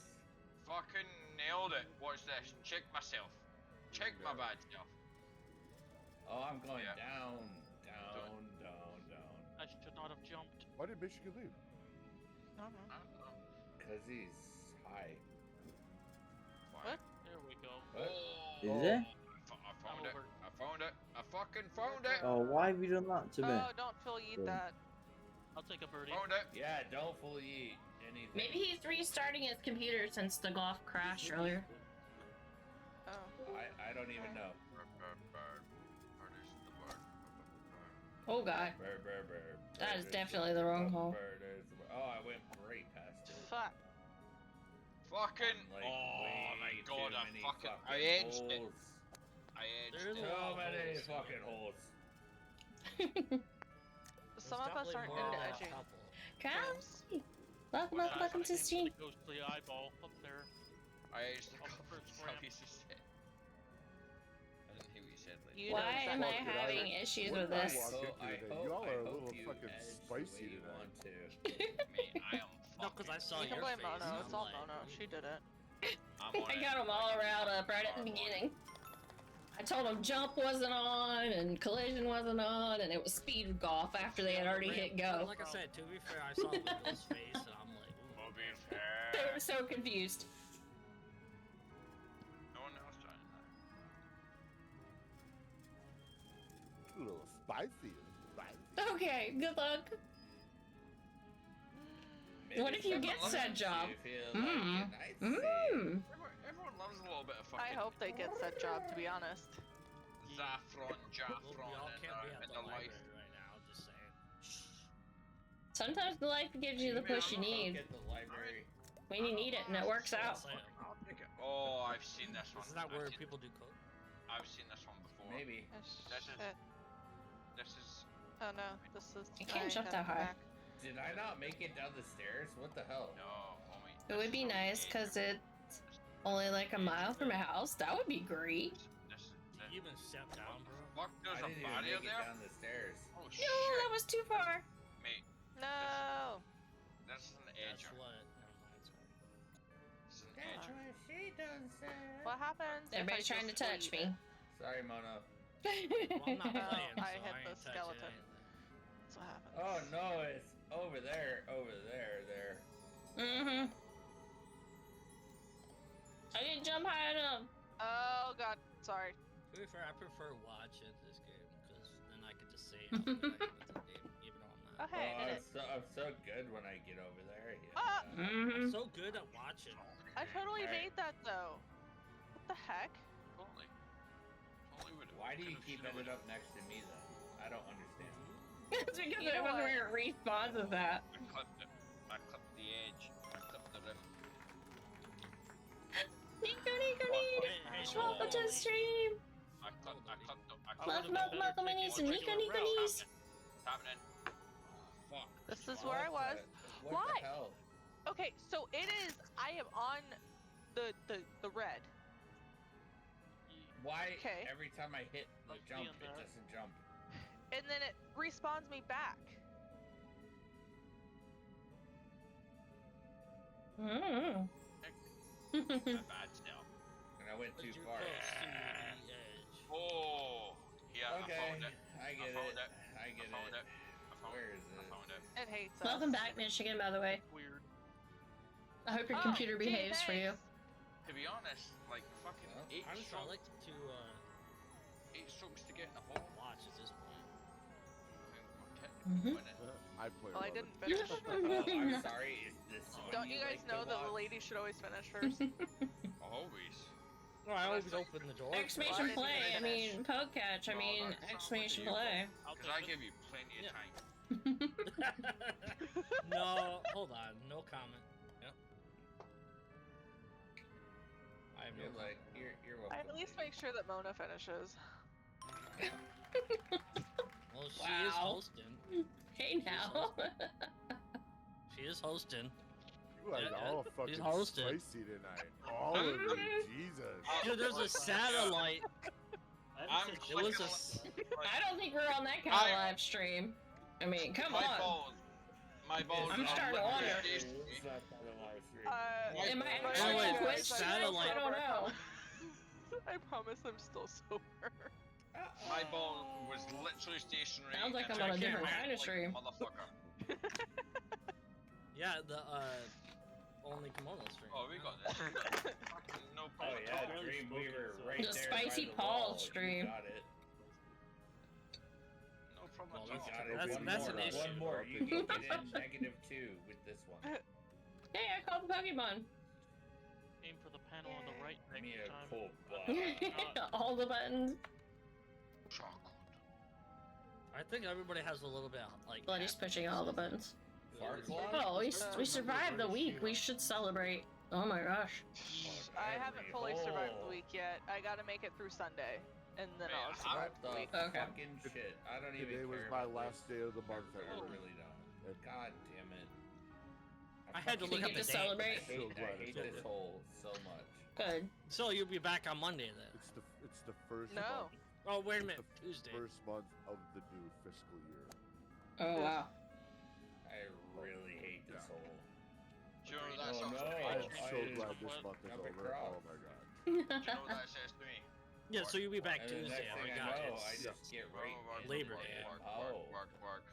Fucking nailed it. Watch this. Check myself. Check my bad self. Oh, I'm going Yeah. down, down, down, down. I should not have jumped. Why did Michigan leave? I don't know. I don't know. Cause he's high. Why? What? There we go. What? Is Oh, it? I found it. over. I found it. I fucking found it. Oh, why have you done that to me? Oh, don't Phil eat Yeah. that. I'll take a birdie. Found it. Yeah, don't fully eat anything. Maybe he's restarting his computer since the golf crashed earlier. Oh. I don't even know. Bird, bird, bird. Bird is the bird. Oh god. Bird, bird, bird. That Bird is the definitely the wrong hole. bird is the bird. Oh, I went right past it. Fuck. Fucking. Like, Oh my way god, too I many fucking. I fucking edged it. holes. I edged There's it. a So lot of many holes. fucking holes. Some of us aren't into edging. Kyle, games. welcome, welcome, welcome to stream. The ghostly eyeball up there. I edged the Oh, cover. first That's how ramp. he said. I didn't hear what you said. Like. You Why know am I exactly. having issues What with did I this? walk into today? Y'all are a little you fucking edge the spicy way you today. want to. Mate, I am No, because I saw You can your blame face. Mono. and It's I'm all like, Mono. She did it. I'm on I it. got them all riled up right at the beginning. I told them jump wasn't on and collision wasn't on, and it was speed golf after they had already hit go. Like I said, to be fair, I saw Will's face and I'm like, ooh. To be They fair. were so confused. No one else trying that. A little spicy. Spicy. Okay, good luck. Maybe What if you someone get loves said you job? feel like Mm. it, I'd say. Everyone loves a little bit of fucking. I hope they get that job, to be honest. Saffron, Well, Jaffron, y'all can't be at in the the library life. right now, just saying. Sometimes the life gives you the push you need At the library. when you need it, and it works out. Saying. I'll take it. Oh, I've seen this one. This is not I've where seen- people do coke. I've seen this one before. Maybe. This is. Shit. This is. Oh no, this is. You can't I jump have that to high. back. Did I not make it down the stairs? What the hell? No, homie. It would be nice because it's only like a mile from my house. That would be great. Did you even step down, bro? Fuck, there's I a didn't even barrier make it there? down the stairs. Oh No, shit. that was too far. Mate, No. this is an That's edger. what. Never mind, sorry. This is an That's edger. what she done said. What happens? if Everybody's I trying to just touch leave me. it? Sorry, Mono. Well, I'm not playing, I so hit I the ain't touching skeleton. anything. That's what happens. Oh no, it's over there, there. Mm-hmm. I didn't jump high enough. Oh god, sorry. To be fair, I prefer watching this game because then I can just say how good I am at the game, even though I'm Oh not. hey, I did it. I'm so good when I get over there. Yeah. Ah! Mm-hmm. I'm so good at watching. I totally Alright. made that though. What the heck? Totally. Totally would. Why do you keep ending up next to me then? I don't understand. It's because You I know wasn't what? where it respawns with that. I clipped it. I clipped the edge. I clipped the rim. Nico. Hey, Welcome to the stream. I clipped the. Welcome, we need some Nico knees. Happening. Fuck. This is where I was. What Why? the hell? Okay, so it is. I am on the red. Why Okay. every time I hit the Must be jump, in it there. doesn't jump? And then it respawns me back. Mm. My bad still. And I went But too you're far. close to the edge. Oh. Yeah. Okay, I found it. I get found it. it. I get I found it. it. I found Where it. is I it? found it. It hates us. Welcome back, Michigan, by the way. Weird. I hope your Oh, computer gee, behaves for you. thanks. To be honest, like fucking Well, eight Honestly, I strokes. like to 8 strokes to get in the hole. watch at this point. Mhm. I play. Well, I 11. didn't finish. Oh, I'm sorry. Is this one Don't you guys like know to that the watch? lady should always finish first? Always. No, I always open the door. Exclamation Well, I play. I didn't finish. mean, poke catch. I No, mean, that's not exclamation what you play. I'll Because I take it. give you plenty of Yeah. time. No, hold on. No comment. Yep. I have no You're like, you're welcome. I at least make sure that Mona finishes. Well, she is Wow. hosting. Hey now. She is hosting. You guys Yeah, are all he's fucking hosted. spicy tonight. All of you, Jesus. Dude, there's a satellite. I'm It was a. I don't think we're on that kind of live stream. I mean, come My on. balls. My balls. I'm are starting to literally wonder. stationary. It's not part of my stream. Am I By the actually way, on Twitch? it's tonight? satellite. I don't know. I promise I'm still sober. My ball was literally stationary. Sounds like and I'm on I a different went kind of like stream. Motherfucker. Yeah, the only kimono stream. Oh, we got this. Fucking no Oh problem. yeah, at all. Dreamweaver so- right The there Spicy by the Paul wall. stream. You got it. No problem Well, at You all. got it. that's one an more. issue. One more. You can get in -2 with this one. Hey, I called the Pokemon. Aim for the panel on the right Give me next a time. cool All the buttons. Chocolate. I think everybody has a little bit like. Bloody's pushing all the buttons. Farquaad? Oh, we survived the week. We should celebrate. Oh my gosh. I haven't fully Every survived the hole. week yet. I gotta make it through Sunday, and then Man, I'll survive What the the week. Okay. fucking shit? I don't even Today was care my about last this. day of the month. I at work. really don't. And God damn it. I had to So look you up get the to date. celebrate. I So hate, glad I it's hate this over. hole so much. Good. So you'll be back on Monday then. It's the first No. month. Oh wait a It's minute, the Tuesday. First month of the new fiscal year. Oh wow. I really hate this hole. Do you know what that Oh, sounds no. to me? I am I so just glad this went month is up a over. crop. Oh my god. Do you know what that says to me? Yeah, so you'll be back And the Tuesday. next Oh my thing I god, know, it's I just get right into Labor the Day. damn Work, hole. work, work,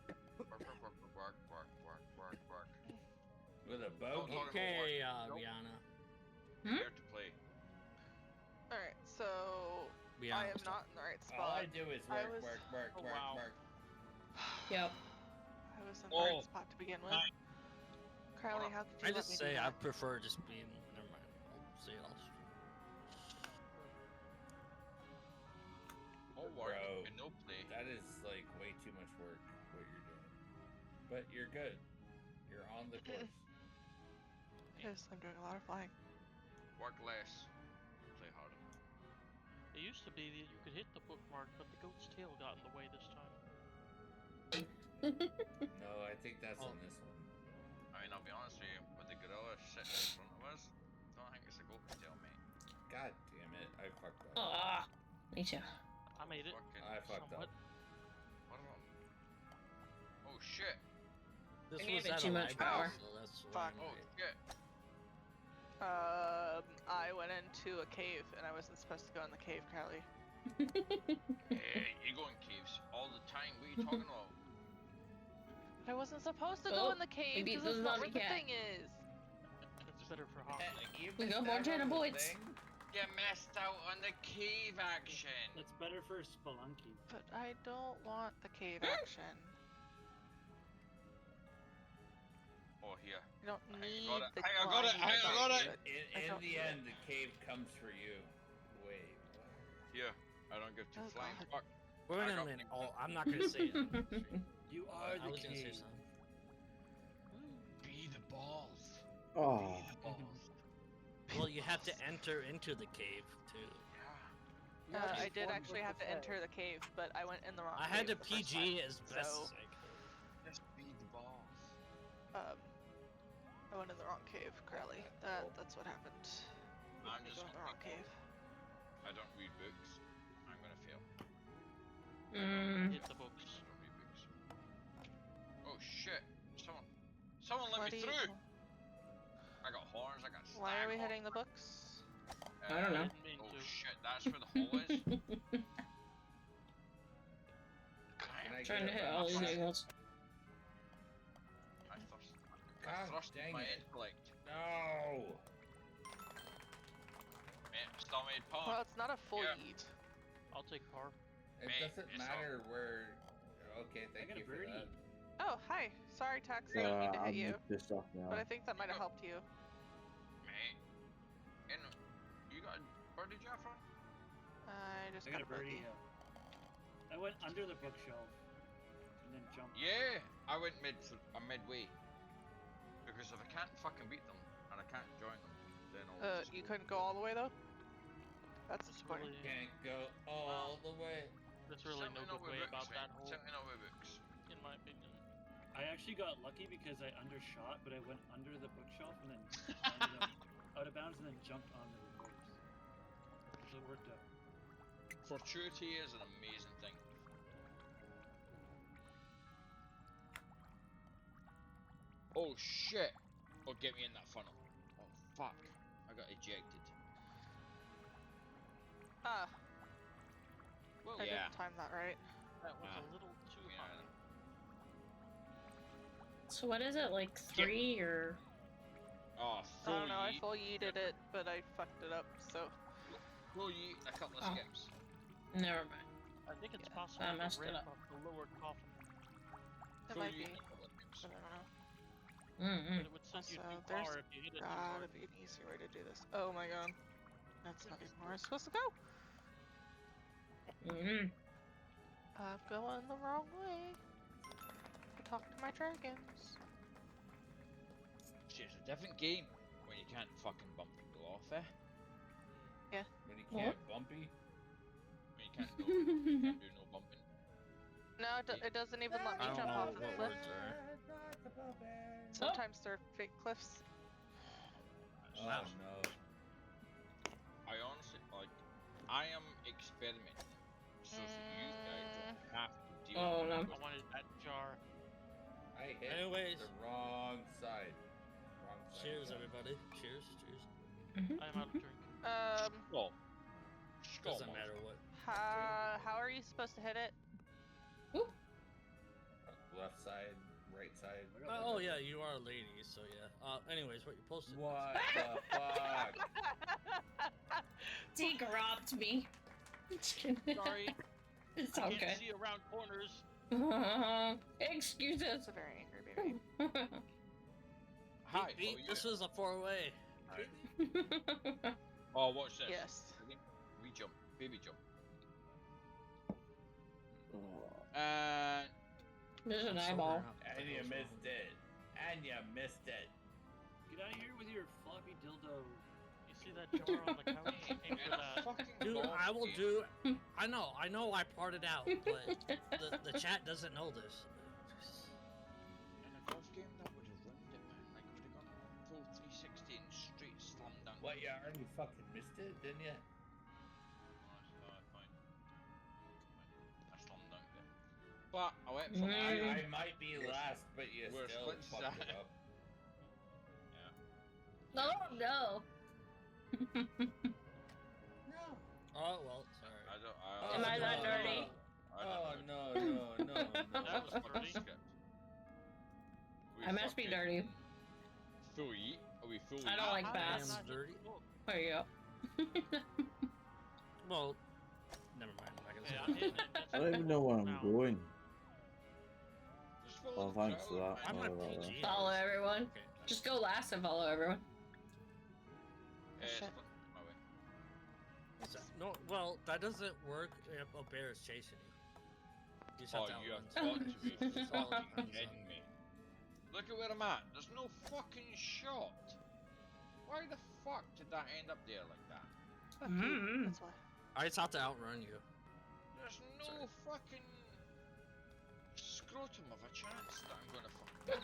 work, work, work, work, work, work, work, work. With a Don't bogey. talk okay, Nope. Rihanna. Here to play. Alright, so I Rihanna. am not in the right All I spot. do is I work, was- work, work, Oh, work, wow. work. Yep. I was in the Oh. right spot to begin with. Hi. Carly, how could you I let just me say do I that? prefer just being. Never mind. I'll say it all. All work Bro. and no play. That is like way too much work, what you're doing. But you're good. You're on the course. Yes, I'm doing a lot of flying. Work less. Play harder. It used to be that you could hit the bookmark, but the goat's tail got in the way this time. No, I think that's sitting in front of us. Don't think it's a goat's tail, mate. God damn it! I fucked up. Ah, me too. I made it. Fucking I fucked somewhat. up. One of them. Oh shit! This I gave was it at too a much library, power. so that's Fuck. Oh shit! I went into a cave and I wasn't supposed to go in the cave, Callie. Hey, you go in caves all the time. What are you talking about? I wasn't supposed to Oh, go in the cave beat because the that's not where zombie the cat. thing is. It's better for hopping. You We got missed more out Jana on the Boyds. thing? You missed out on the cave action. It's better for spelunking. But I don't want the cave action. Oh, here. I don't I need got it. the I got it. grind, I got it. but I In don't the need end, the cave comes for you. Wait, what? Here. I don't give two Oh, flying God. fuck. Wait I a got minute. me. Oh, I'm not gonna say it. You are I the was gonna say cave. something. Be the balls. Oh. Be the balls. Well, you have to enter into the cave too. Yeah. I did actually have to enter the cave, but I went in the wrong I cave had to the first PG time, as best so, as I could. Just be the balls. I went in the wrong cave, Crowley. That's what happened. I'm I just go in the gonna wrong cave. I don't read books. I'm gonna fail. Hit the books. I don't read books. Oh shit! Someone let me through! I got horns. I got stag Why are we horns. hitting the books? I don't know. Didn't mean Oh to. shit! That's where the hole is. Can I Trying to get hit a all these bounce? angles. I God thrust dang my it. intellect. No. Man, still made pawn. Well, it's not a full Yeah. yeet. I'll take par. It Man, doesn't it's matter where. Okay, thank got a you for birdie. that. Oh, hi. Sorry, Tax. I didn't mean to hit I'm you. pissed off now. But I think that might have helped you. Mate. And you got where did you have from? I just I got a birdie. I went under the bookshelf and then jumped. Yeah, I went midway. Because if I can't fucking beat them and I can't join them, then I'll just You go. couldn't go all the way though? That's It's disappointing. really, Can't go all the way. there's really no Certainly good not with way books, about mate. that hole, Certainly not with books. in my opinion. I actually got lucky because I undershot, but I went under the bookshelf and then landed up out of bounds and then jumped on the reverse. So it worked out. Fortuity is an amazing thing. Oh shit! Oh, get me in that funnel. Oh fuck! I got ejected. Ah, Well, I yeah. didn't time that right. That was Ah. a little too Yeah. high. So what is it, like 3 or? Oh, I full don't know, I yeet. full yeeted it, but I fucked it up, so. Full yeet and a couple of Oh. skips. Never mind. I think it's Yeah, possible I to messed it ramp up. up the lower coffin, It Full might yeet be, and a couple of skips. but I don't know. but Mm-mm. it would send you Also, too there's far if you hit it too Gotta hard. be an easier way to do this. Oh my god. That's not even where I'm supposed to go. Mm-mm. I'm going the wrong way. To talk to my dragons. Shit, it's a different game when you can't fucking bump people off, eh? When you What? can't bumpy. When you can't, you can't do no bumping. No, it doesn't even let me I don't jump know off of the what cliff. words are. Sometimes they're fake cliffs. Oh Wow. no. I honestly, like, I am experimenting so that you guys don't have to deal Oh, with no. it. I wanted that jar. I hit Anyways. the wrong side. Wrong side. Cheers, gun. everybody. Cheers. Cheers. I'm out of drink. Well, Doesn't matter what. How are you supposed to hit it? Left side, right side. Oh yeah, you are a lady, so yeah. Anyways, what you posted? What the fuck? Deke robbed me. Just kidding. Sorry, It's I okay. can't see around corners. Excuses. It's a very angry baby. Hi, Beat, how are this you? was a 4-way. Oh, watch this. Yes. Ready? We jump. Baby jump. Oh. And There's an I'm so eyeball. hurt. And you missed it. And you missed it. Get out of here with your floppy dildo. You see that jar on the couch? Aim for that. fucking Dude, golf I will game. do. I know I parted out, but the chat doesn't know this. In a golf game, that would have ruined it, man. Like, I would have gone full 360 What, you already fucking missed it, didn't you? Fine. I slammed dunked it. But I went from I might be last, but you We're still splitting fucked that. it up. Yeah. Oh no. No. Oh well, sorry. I don't. Am I that no, dirty? Oh, no, no. That was dirty. I must be dirty. Full yeet? Are we full I don't like I baths. am dirty. There you go. Well, never mind. I'm not Yeah, gonna say that. I don't even know where I'm Now. going. Just follow Well, the thanks for crowd, that. I'm man. not Sorry about PG. Follow everyone. Okay. Just go last and follow everyone. Split Shit. my way. No, well, that doesn't work if a bear is chasing you. You just have to You outrun have got to be something. It's all fucking depends kidding on- me. Look at where I'm at. There's no fucking shot. Why the fuck did that end up there like that? Fuck you. That's why. I just have to outrun you. There's no Sorry. fucking scrotum of a chance that I'm gonna fucking.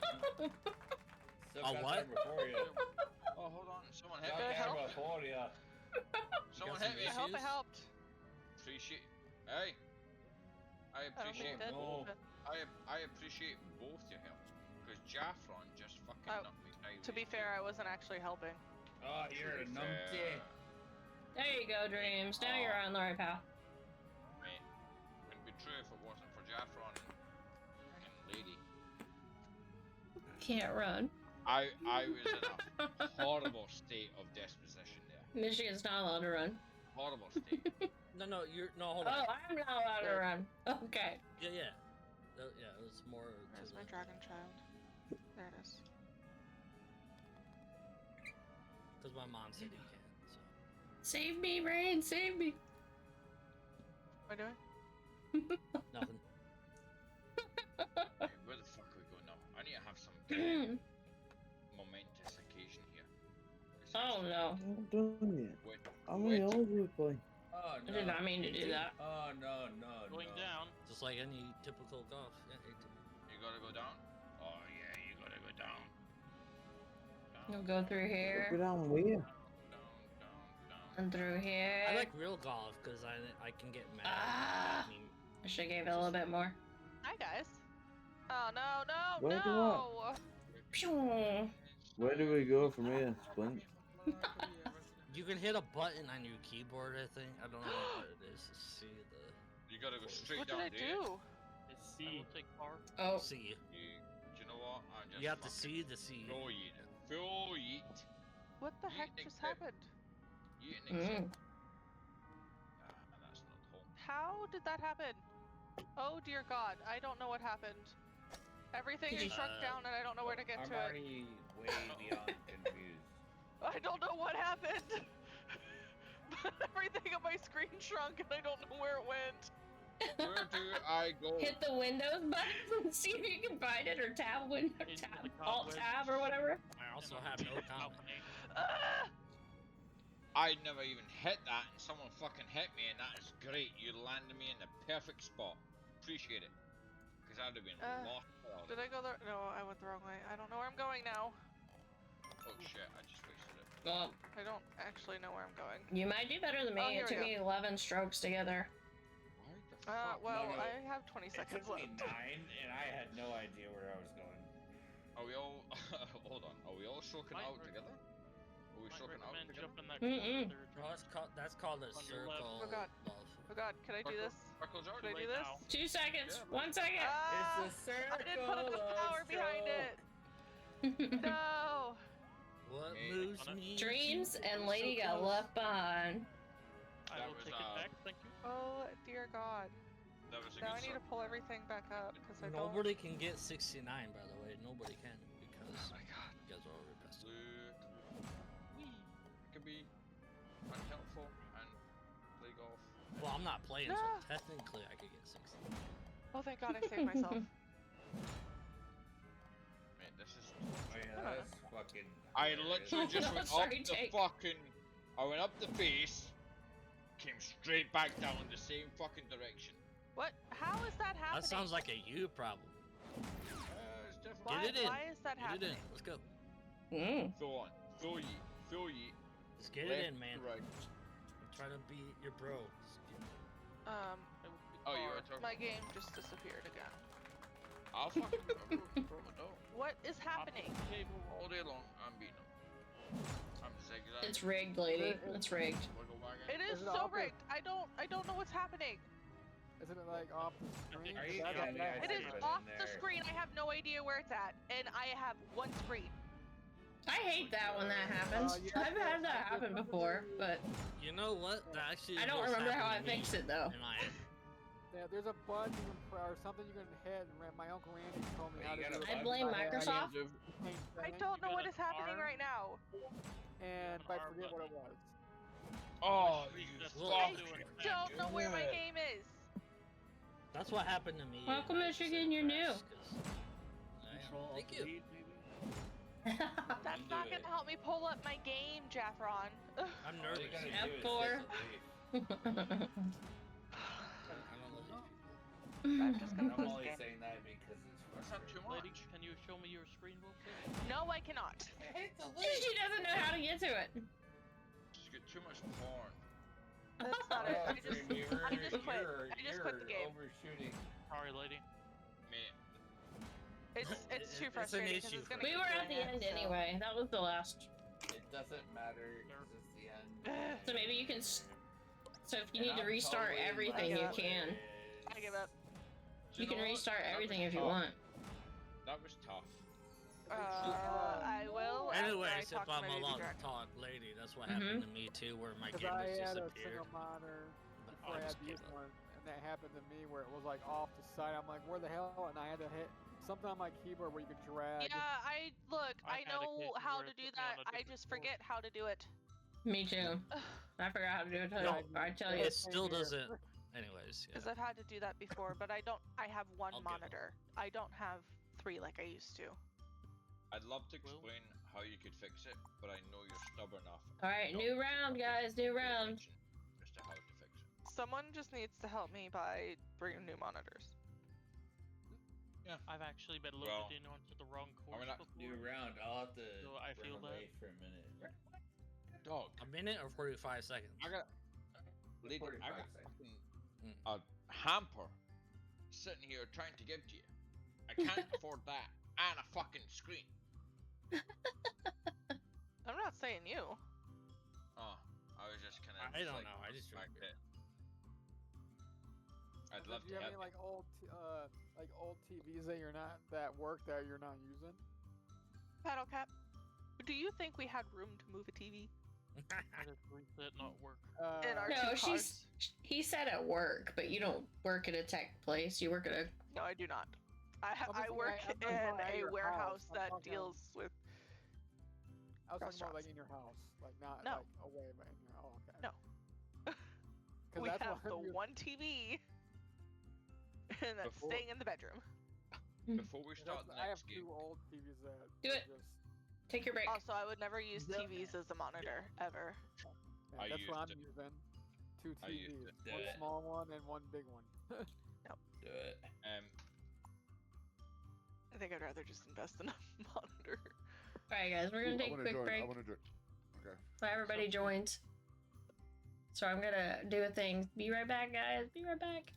Still A got what? there before you. Oh, hold on. Someone hit Got me. there help? before you. Someone some hit me. I hope it Issues? helped. Appreciate. Hey. I I don't appreciate think it did. No. but I appreciate both your help. Because Jaffron just fucking Oh, knocked me down. To be fair, I wasn't actually helping. Oh, you're a numpty. There you go, Dreams. Now you're on the right path. Mate, wouldn't be true if it wasn't for Jaffron and Lady. Can't run. I was in a horrible state of disposition there. Michigan's not allowed to run. Horrible state. No, you're no. Hold Oh, on. I'm not allowed to run. Okay. Yeah. Yeah, it was more. Where's to my the- dragon child? There it is. Because my mom said you can't. So. Save me, Rain. Save me. What am I doing? Nothing. Right, where the fuck are we going now? I need to have some kind of momentous occasion here. Oh no. I'm not done yet. Wait, How many wait. hours we play? Oh, I no. did not mean to do that. Oh, no. Going down. Just like any typical golf. Yeah, You gotta go down? Oh yeah, you gotta go down. You'll go through Go here down where? Down. and through here. I like real golf because I can get mad. Ah. I mean, I should have gave it a little bit more. Hi guys. Oh no, Where do no! Pew. Where do we go from here, Splint? you can hit a button on your keyboard. I think I don't know what it is to see the You gotta go straight What did down, I do? It's I C. will take bar. Oh. see. Do you know what? I'm just You have to fucking see the sea. Full yeet it. Full yeet. What the heck Yeet just accept. happened? Yeet and accept. Mm. That's not home. How did that happen? Oh dear God, I don't know what happened. Everything is shrunk down and I don't know where to get I'm to it. already way beyond confused. I don't know what happened. Everything on my screen shrunk and I don't know where it went. Where do I go? Hit the Windows button and see if you can find it, or tab window, Into tab, the alt cobwebs. tab, or whatever. I also have no comment. Ah! I never even hit that and someone fucking hit me and that is great. You landed me in the perfect spot. Appreciate it. Because I'd have been lost. Did I go there? No, I went the wrong way. I don't know where I'm going now. Oh shit, I just wasted it. Well, I don't actually know where I'm going. you might do better than me. Oh, here It took we me 11 strokes to get there. Why the fuck? Well, No. I have 20 It seconds took me left. 9, and I had no idea where I was going. Are we all hold on, are we all soaking Might out work. together? Are we Might soaking out recommend together? jumping that Mm-mm. third No, that's called a On your left. circle. Oh, God. Love. Oh God, can I do this? Circles out? Can I do Right this? now. 2 seconds. Yeah, 1 second. Ah! It's the circle I didn't put enough of power behind it. No. What Hey, moves on it. me? Dreams to and go Lady so got close? left behind. I That will was, take it back. Thank you. Oh dear God. That was a Now I good need to circle. pull everything back up because I don't. Nobody can get 69, by the way. Nobody can because Oh my god. you guys are already past it. Look. It can be unhelpful and play golf. Well, I'm not playing, No. so technically I could get 60. Oh thank God I saved myself. Mate, this is Oh yeah, that's fucking. I hilarious. literally just went up Sorry, the Jake. fucking. I went up the face, came straight back down in the same fucking direction. What? How is that happening? That sounds like a you problem. It's definitely. Why, Get it in. why is that Get it happening? in. Let's go. Mm. Full on. Full yeet. Full yeet. Just get Left it in, man. to right. I'm trying to be your bro. Oh, you are talking. My game just disappeared again. I'll fucking no. What is happening? Table all day long. I'm beating them. I'm zigzagging. It's rigged, lady. It's rigged. Wiggle wagging. It is Is it so off the- rigged. I don't know what's happening. Isn't it like off the screen? Are you That's kidding me? not I It see is it in off the there. screen. I have no idea where it's at, and I have one screen. I hate that when that happens. yeah, I've had that happen before, but You know what? That actually. I don't was remember how I happening to me fixed it though. in my Yeah, there's a button you can or something you can hit. And my uncle Randy told me Wait, how you to got do a it. I button? blame I had Microsoft. the same I thing, don't know got what an is happening R? right now. and an I R forget what it button. was. Oh, Wish you that's Well, I what doing don't know where my good. game is. That's what happened to me. Welcome and to I just Michigan, said you're new. press, 'cause I am. Control Thank Alt you. Delete, maybe. That's Undo not it. gonna help me pull up my game, Jaffron. I'm All you nervous. gotta F4. do is hit delete. I don't know these people. I'm just gonna I'm close the only game. saying that because it's That's not too frustrating. much. Lady, can you show me your screen real quick? No, I cannot. Hit delete. She doesn't know how to get to it. Just get too much porn. That's not it. Oh, I just Dream, I just quit. you're- I just quit the you're game. overshooting. Sorry, lady. Mate, It's too It's an frustrating because issue it's gonna for We keep were doing at the it, end so. anyway. That was the last. It doesn't matter because it's the end. So maybe you can. So if you And need to I'm restart totally everything, I you give up. can. I give up. You can know what? restart That everything was if you tough. want. That was tough. I will. after I Anyways, talk if to my I'm baby allowed director. to talk, lady, that's what Mhm. happened to me too, where my Because game I has had a disappeared. single monitor But before I I had just the gave used up. one, and that happened to me where it was like off the side. I'm like, where the hell? And I had to hit something on my keyboard where you could drag. Yeah, I I've had know occasions how where to it do put me on that. a I different just port. forget how to do it. Me too. I forgot how to do it. Too. No, I tell you. It Same still here. doesn't. Anyways, Because yeah. I've had to do that before, but I have one I'll give up. monitor. I don't have 3 like I used to. I'd love to Well- explain how you could fix it, but I know you're stubborn enough. All right, not new to round, fucking guys. New pay round. attention as to how to fix it. Someone just needs to help me by bringing new monitors. I've actually been loaded Well, in onto the wrong course not- before. New round. I'll have to So I run feel away for a minute. Dog, A minute or 45 seconds? I got. Lady, I 45 got seconds. fucking a hamper sitting here trying to give to you. I can't afford that and a fucking screen. I'm not saying you. Oh, I was just kind of. I don't know. I just back remember. pit. I'd Do love you to have have. any like old TVs that you're not using? Paddle Cap, do you think we had room to move a TV I just reset not work. in our No, two she's. cars? He said at work, but you don't work at a tech place. You work at a. No, I do not. I Obviously, work I'm talking about at in a your warehouse house. I'm that talking deals with. I was talking about restaurants. like in your house, like not No. like away, but in your. Oh, okay. No. 'Cause We that's have what the I'm using. one TV, and that's Before- staying in the bedroom. Before we That's- start the I have next game, 2 old TVs that Do are it. just. Take your break. Also, I would never use Yeah. TVs as a monitor ever. Yeah, I that's what I'm used using. 2 I used TVs, to do one it. small one and one big one. Do it. I think I'd rather just invest in a monitor. All right, guys, we're gonna take a quick break. I want to join. Okay. So everybody joined. So I'm gonna do a thing. Be right back, guys. Be right back.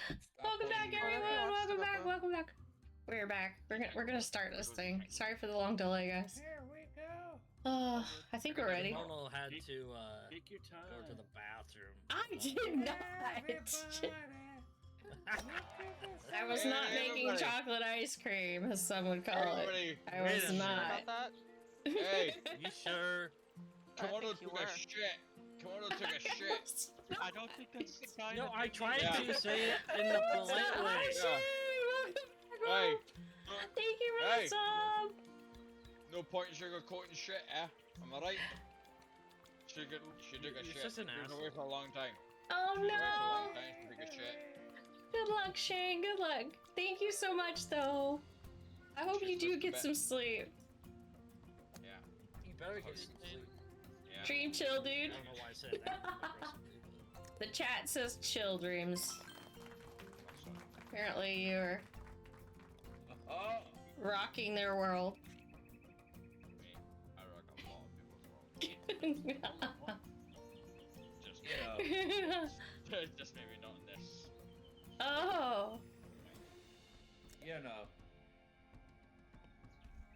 Welcome back, everyone. Welcome back. Welcome back. We're back. We're gonna start this thing. Sorry for the long delay, guys. Here we go. Oh, I think we're ready. Kimono had to Take your time. go to the bathroom. I did not. I was not making everybody. chocolate ice cream, as some would call it. Everybody, I was Wait a minute. not. About that? hey, You sure? Kimono think you took a were. shit. Kimono took a shit. I don't think that's the kind No, of I tried Yeah. to say it in the polite way. Hey, Thank you, Hey. Ransom. no point in sugarcoating shit, eh? Am I right? She took a You're shit. just an She was away asshole. for a long time. Oh She was away for a long no. time. She took a shit. Good luck, Shane. Good luck. Thank you so much, though. I hope you do get some sleep. Yeah, You better get some sleep. yeah. Dream chill, I dude. don't know why I said that aggressively. The chat says chill dreams. Apparently, you're Oh, rocking their world. Me, I rock a lot of people's world. Just, just maybe not in this. Oh. you know.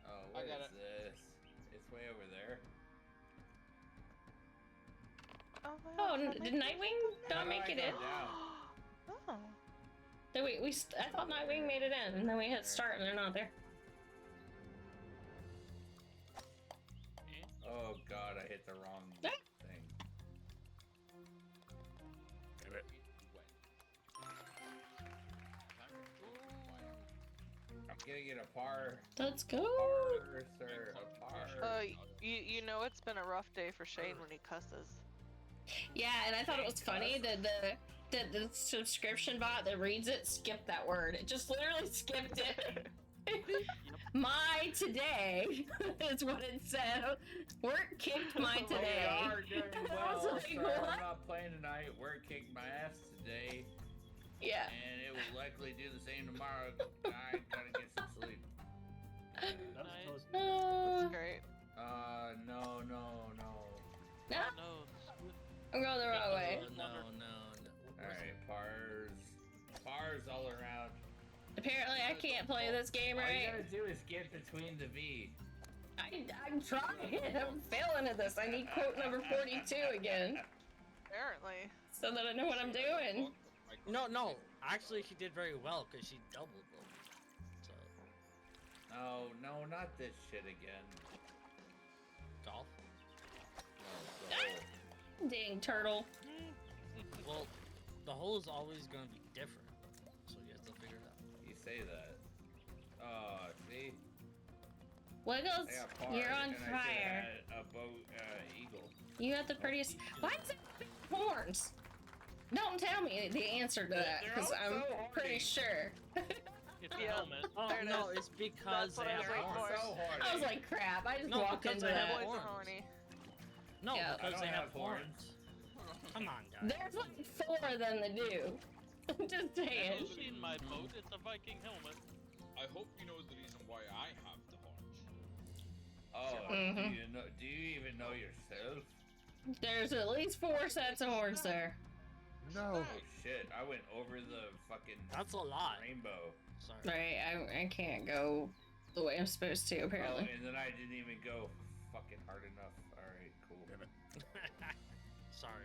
Oh, I what got is it. this? It's way over there. Oh, Oh, wow, did Nightwing How not do make I it go in? down? Oh. Then I thought Nightwing made it in, and then we hit start, and they're not there. Oh god, I hit the wrong Ah. thing. I'm gonna get a par. Let's go. Par, sir. A par. You know it's been a rough day for Shane when he cusses. Yeah, and I thought it was funny that the subscription bot that reads it skipped that word. It just literally skipped it. My today is what it said. Work kicked my today. We are doing I well, was like, sir. what? I'm not playing tonight. Work kicked my ass today, Yeah. and it will likely do the same tomorrow. I gotta get some sleep. That was close. That's great. No. No, No, I'm going the wrong way. No. Alright, pars all around. Apparently, I can't play this game All you right. gotta do is get between the V. I'm trying. I'm failing at this. I need quote number 42 again, Apparently. so that I know what I'm doing. No. Actually, she did very well because she doubled them. So, No, not this shit again. golf. No, the hole. Dang turtle. Well, the hole is always going to be different, so you have to figure it out. You say that. See? Wiggles, I got par, you're on and I should've fire. had a boat, eagle. You got the prettiest. Why is it big horns? Don't tell me the answer to that, They're because all I'm so pretty horny. sure. it's a Yeah. helmet. Oh There it no, is. it's because That's what they I have was waiting horns. for. So horny. I was like, crap. I just No, walked because into they that. have Boys horns. are horny. No, Yeah. I because don't they have have horns. Come on, guys. There's like 4 of them that do. I'm just Have saying. you seen my boat? It's a Viking helmet. I hope you know the reason why I have the horns. Oh, Mhm. do you even know yourself? There's at least 4 sets of horns there. No. Oh shit, I went over the fucking That's a lot. rainbow. Sorry. Right, I can't go the way I'm supposed to, Oh, apparently. and then I didn't even go fucking hard enough. Alright, cool. Damn it. Sorry.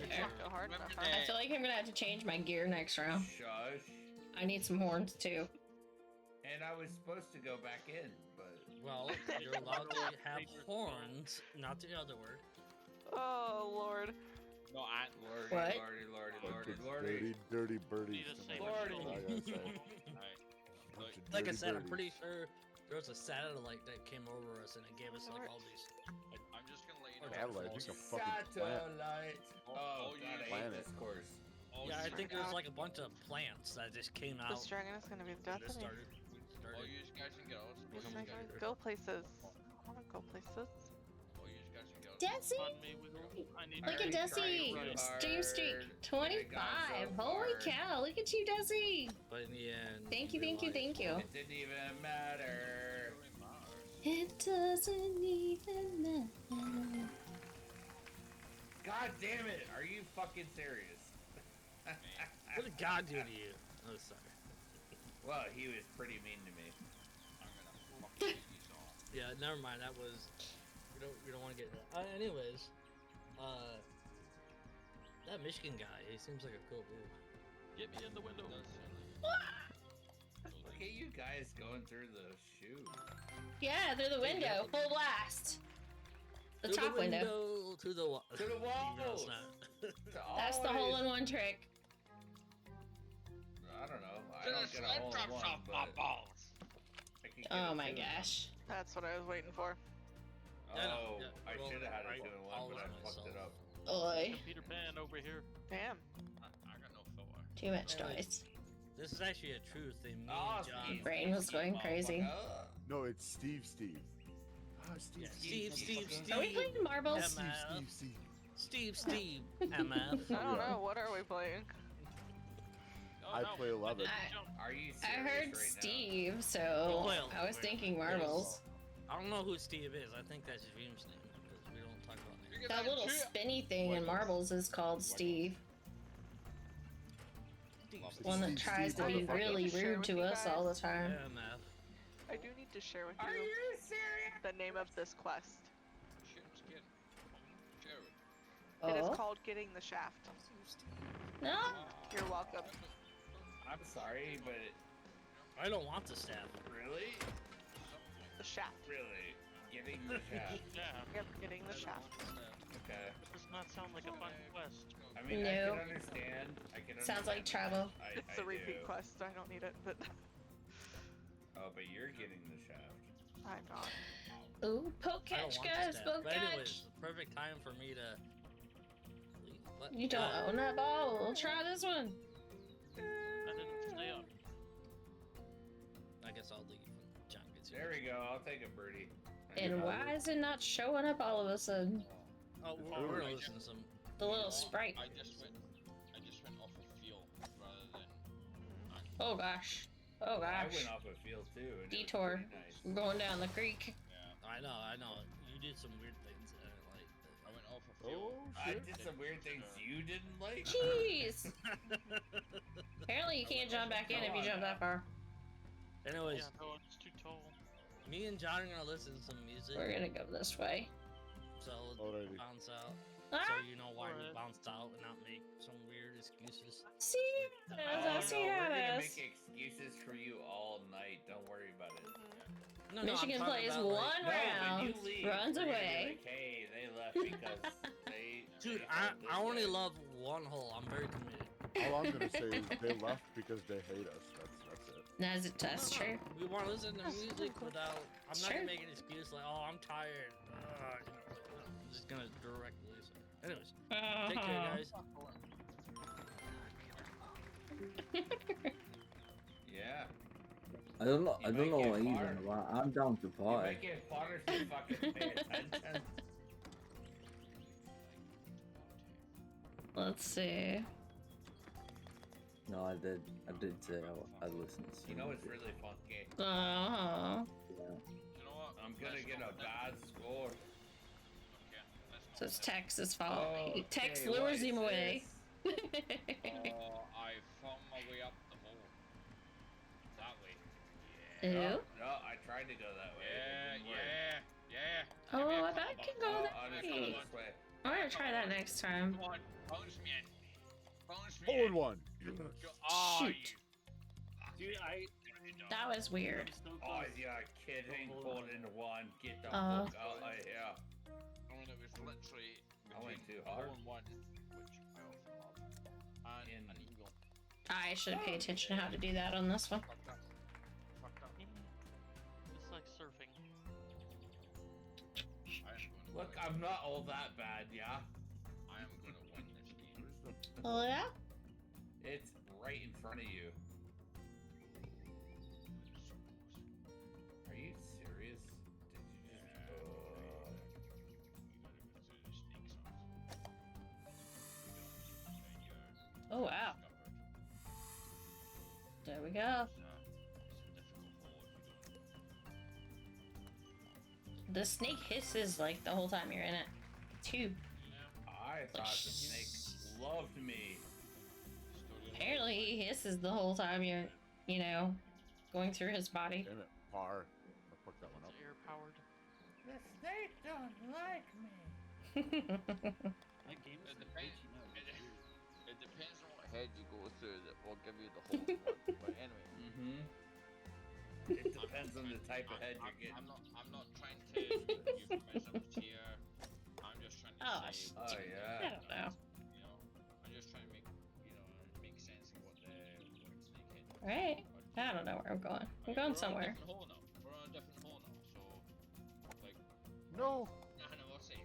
Can't go hard enough, huh? I feel like I'm gonna have to change my gear next round. Shush. I need some horns too. And I was supposed to go back in, but Well, you're allowed to have horns, not the other word. Oh, Lord. No, I. Lordy, What? lordy. Dirty, dirty birdies. Need to say tonight, what that's all I gotta say. Alright. Bunch of Like I dirty said, I'm birdies. pretty sure there was a satellite that came over us and it gave us like all these. I'm just gonna let you know. Satellite, just a fucking plant. satellite. Oh you god, I hate planet. this course. all Yeah, I you- think it was like a bunch of plants that just came out. This dragon is gonna be the death and just of me. started. all you guys can get. All This you is guys gonna can go places. I wanna go places. all you guys can get. Desi! Fund me with I need Look at Already Desi! tried so Stream streak hard. 25. so Holy far. cow! Look at you, Desi! But in the end. Thank you, thank you, thank you. It didn't even matter. It doesn't even matter. God damn it, are you fucking serious? What did God do to you? Oh, sorry. Well, he was pretty mean to me. I'm gonna fucking eat these all. Yeah, never mind. That was. We don't want to get into that. Anyways, that Michigan guy, he seems like a cool dude. Get me in the window. Look at you guys going through the chute. Yeah, through the window, full blast. The Through top the window. To the wall. To the wall. No, it's not. That's the hole-in-one trick. I don't know. I don't get a hole in one, off my but balls. I can get Oh a my 2 in one. gosh. That's what I was waiting for. Oh, Yeah, I well, should have had a I 2 in 1, but I fucked it up. Oi. Peter Pan over here. Damn. I got no filler. Too much Anyways. noise. This is actually a true thing. Me Oh, and John. Steve, brain was going crazy. motherfucker. No, it's Steve. Oh, Steve. Yeah, Steve. Are we playing marbles? Steve. MF. I don't know. What are we playing? I play 11. Are you serious I heard right Steve, We'll so play I was thinking marbles. I don't know who Steve is. I think that's Dream's name because we don't talk about names. You get That little too? spinny thing in marbles is called Steve. One that tries to be really rude to us all the time. MF. I do need to share with Are you you serious? the name of this quest. Shit, I'm scared. Share it. It Oh. is called Getting the Shaft. No. You're welcome. I'm sorry, but I don't want the staff. really? The Shaft. Really? Getting the shaft. Yeah. Yep, Getting the Shaft. Okay. It does not sound like a fun quest. I mean, I No. can understand. Sounds like travel. It's a repeat quest. I don't need it, but Oh, but you're getting the shaft. I'm not. Ooh, poke I don't catch, want guys, the staff. poke But catch. anyways, the perfect time for me to leave. But, You don't own that ball. We'll try this one. I didn't stay up. I guess I'll leave when John gets here. There we go. I'll take a birdie. And why is it not showing up all of a sudden? Oh, we're gonna listen to some. The little sprite. I just went off a feel rather than. Oh gosh. Oh I gosh. went off a field too. And it was Detour. pretty nice. We're going down the creek. Yeah. I know. You did some weird things that I didn't like. I went off a feel. I did some weird things you didn't like. Jeez. Apparently you can't jump back in if you jump that far. Anyways, Yeah, no, it's too tall. me and John are gonna listen to some music. We're gonna go this way. So Alrighty. bounce out. Ah, So you know why we Alright. bounced out and not make some weird excuses. see, Oh, I see no, how we're it gonna is. make excuses for you all night. Don't worry about it. No, Michigan I'm talking plays about, one like, No, round, when you leave, runs we're gonna be away. Like, hey, they left because they. Dude, they I felt this only way. love one hole. I'm very committed. All I'm gonna say is they left because they hate us. That's it. That's No, true. We want to listen to music without. I'm not Sure. gonna make an excuse like, oh, I'm tired. I'm just gonna directly listen. Anyways, take care, guys. Yeah. I don't know. You I might don't know get what either. fired. But I'm down to You party. might get Potter to fucking pay attention. Let's see. No, I did. I did say I'd listen to some You know it's music. really funky. Uh huh. Yeah. You know what? I'm gonna get a bad score. Okay, let's So it's Tex's fault. Oh, Tex okay, what lures is him away. Oh, I found my way up the hole. That way. Ew. No, I tried to go that way. It didn't work. Yeah. Oh, Give me a I bet I couple can bucks. go Oh, that I'll just way. go this way. I'm gonna try that next time. Come on, bounce me in. Bounce me Hole in in. one. Oh, Shoot. you. Dude, I. That was weird. I'm so Oh, close. yeah, kidding. Pulled into one. Get the Uh-huh. fuck out of here. I mean, it was literally I went between too hard. hole in one, which I also love, and In- an eagle. I should pay attention to how to do that on this one. Fucked up. Fucked up. It's like surfing. I am gonna Look, win. I'm not all that bad, yeah? I am gonna win this game. Oh yeah? It's right in front of you. Are you serious? Did you just... Oh wow. There we go. The snake hisses like the whole time you're in it. Too. I thought the snake loved me. Apparently he hisses the whole time you're, you know, going through his body. Damn it, par. I fucked that one up. It's air powered. The snake don't like me. My game is It like depends. glitching out. It's weird. It depends on what head you go through that will give you the whole one. But anyway. Mm-hmm. It depends on the type of head you're getting. I'm not trying to euphemisms here. I'm just trying to Oh, say. Oh I yeah. don't know. You know, I'm just trying to make make sense of what snake head. Right? I don't know where I'm going. I'm going somewhere. We're on a different hole now. So, like. No! I know what's it.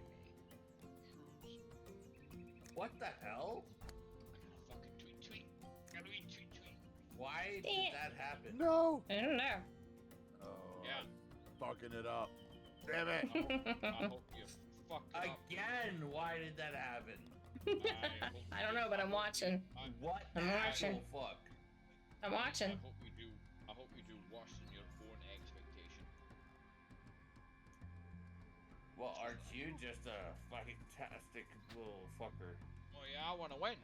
What the hell? I gotta fucking tweet. Gotta tweet. Why did that happen? No! I don't know. Oh, Yeah. fucking it up. Damn it! I hope you fucked it up. Again, why did that happen? I don't know, but I'm watching. What I'm the watching. actual fuck? I'm watching. I hope you do worse than your own expectation. Well, aren't you just a fantastic little fucker? Oh yeah, I wanna win.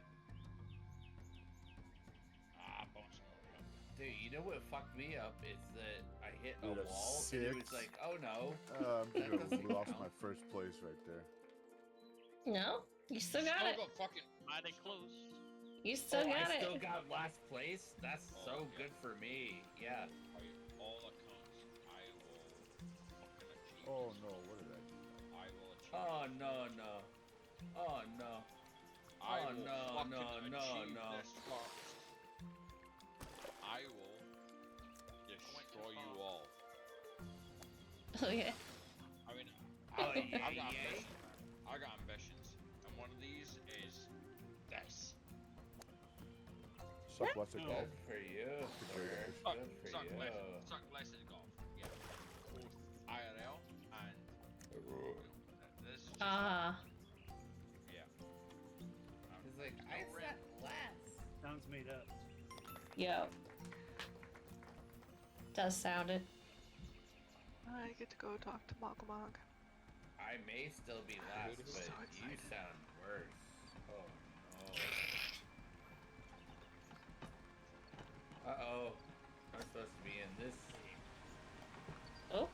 Bounce more. Dude, you know what fucked me up is that I hit a Dude, a wall and it was 6. like, oh no. I'm That gonna doesn't lost count. my first place right there. No? You still got it. Got fucking Mighty close. You still got I it. still got last place? That's so good for me. Yeah. by all accounts, I will fucking achieve. Oh this. no, what did I do? I will achieve. Oh no. Oh no. I oh, will no, fucking no, achieve no. this first. I will destroy you all. Oh yeah. I mean, Oh, yeah, I've got yeah. ambitions. I got ambitions, and one of these is this. Suck lots of golf. Good for you, sir. Suck, Good for suck, you. suck less at golf. Yeah. Both IRL and this is just yeah. He's like, I said less. Sounds made up. Yo. Does sound it. I get to go talk to Mogmog. I may still be last, I'm but so you excited. sound worse. Oh no. Uh-oh. I'm supposed to be in this scene. Oh.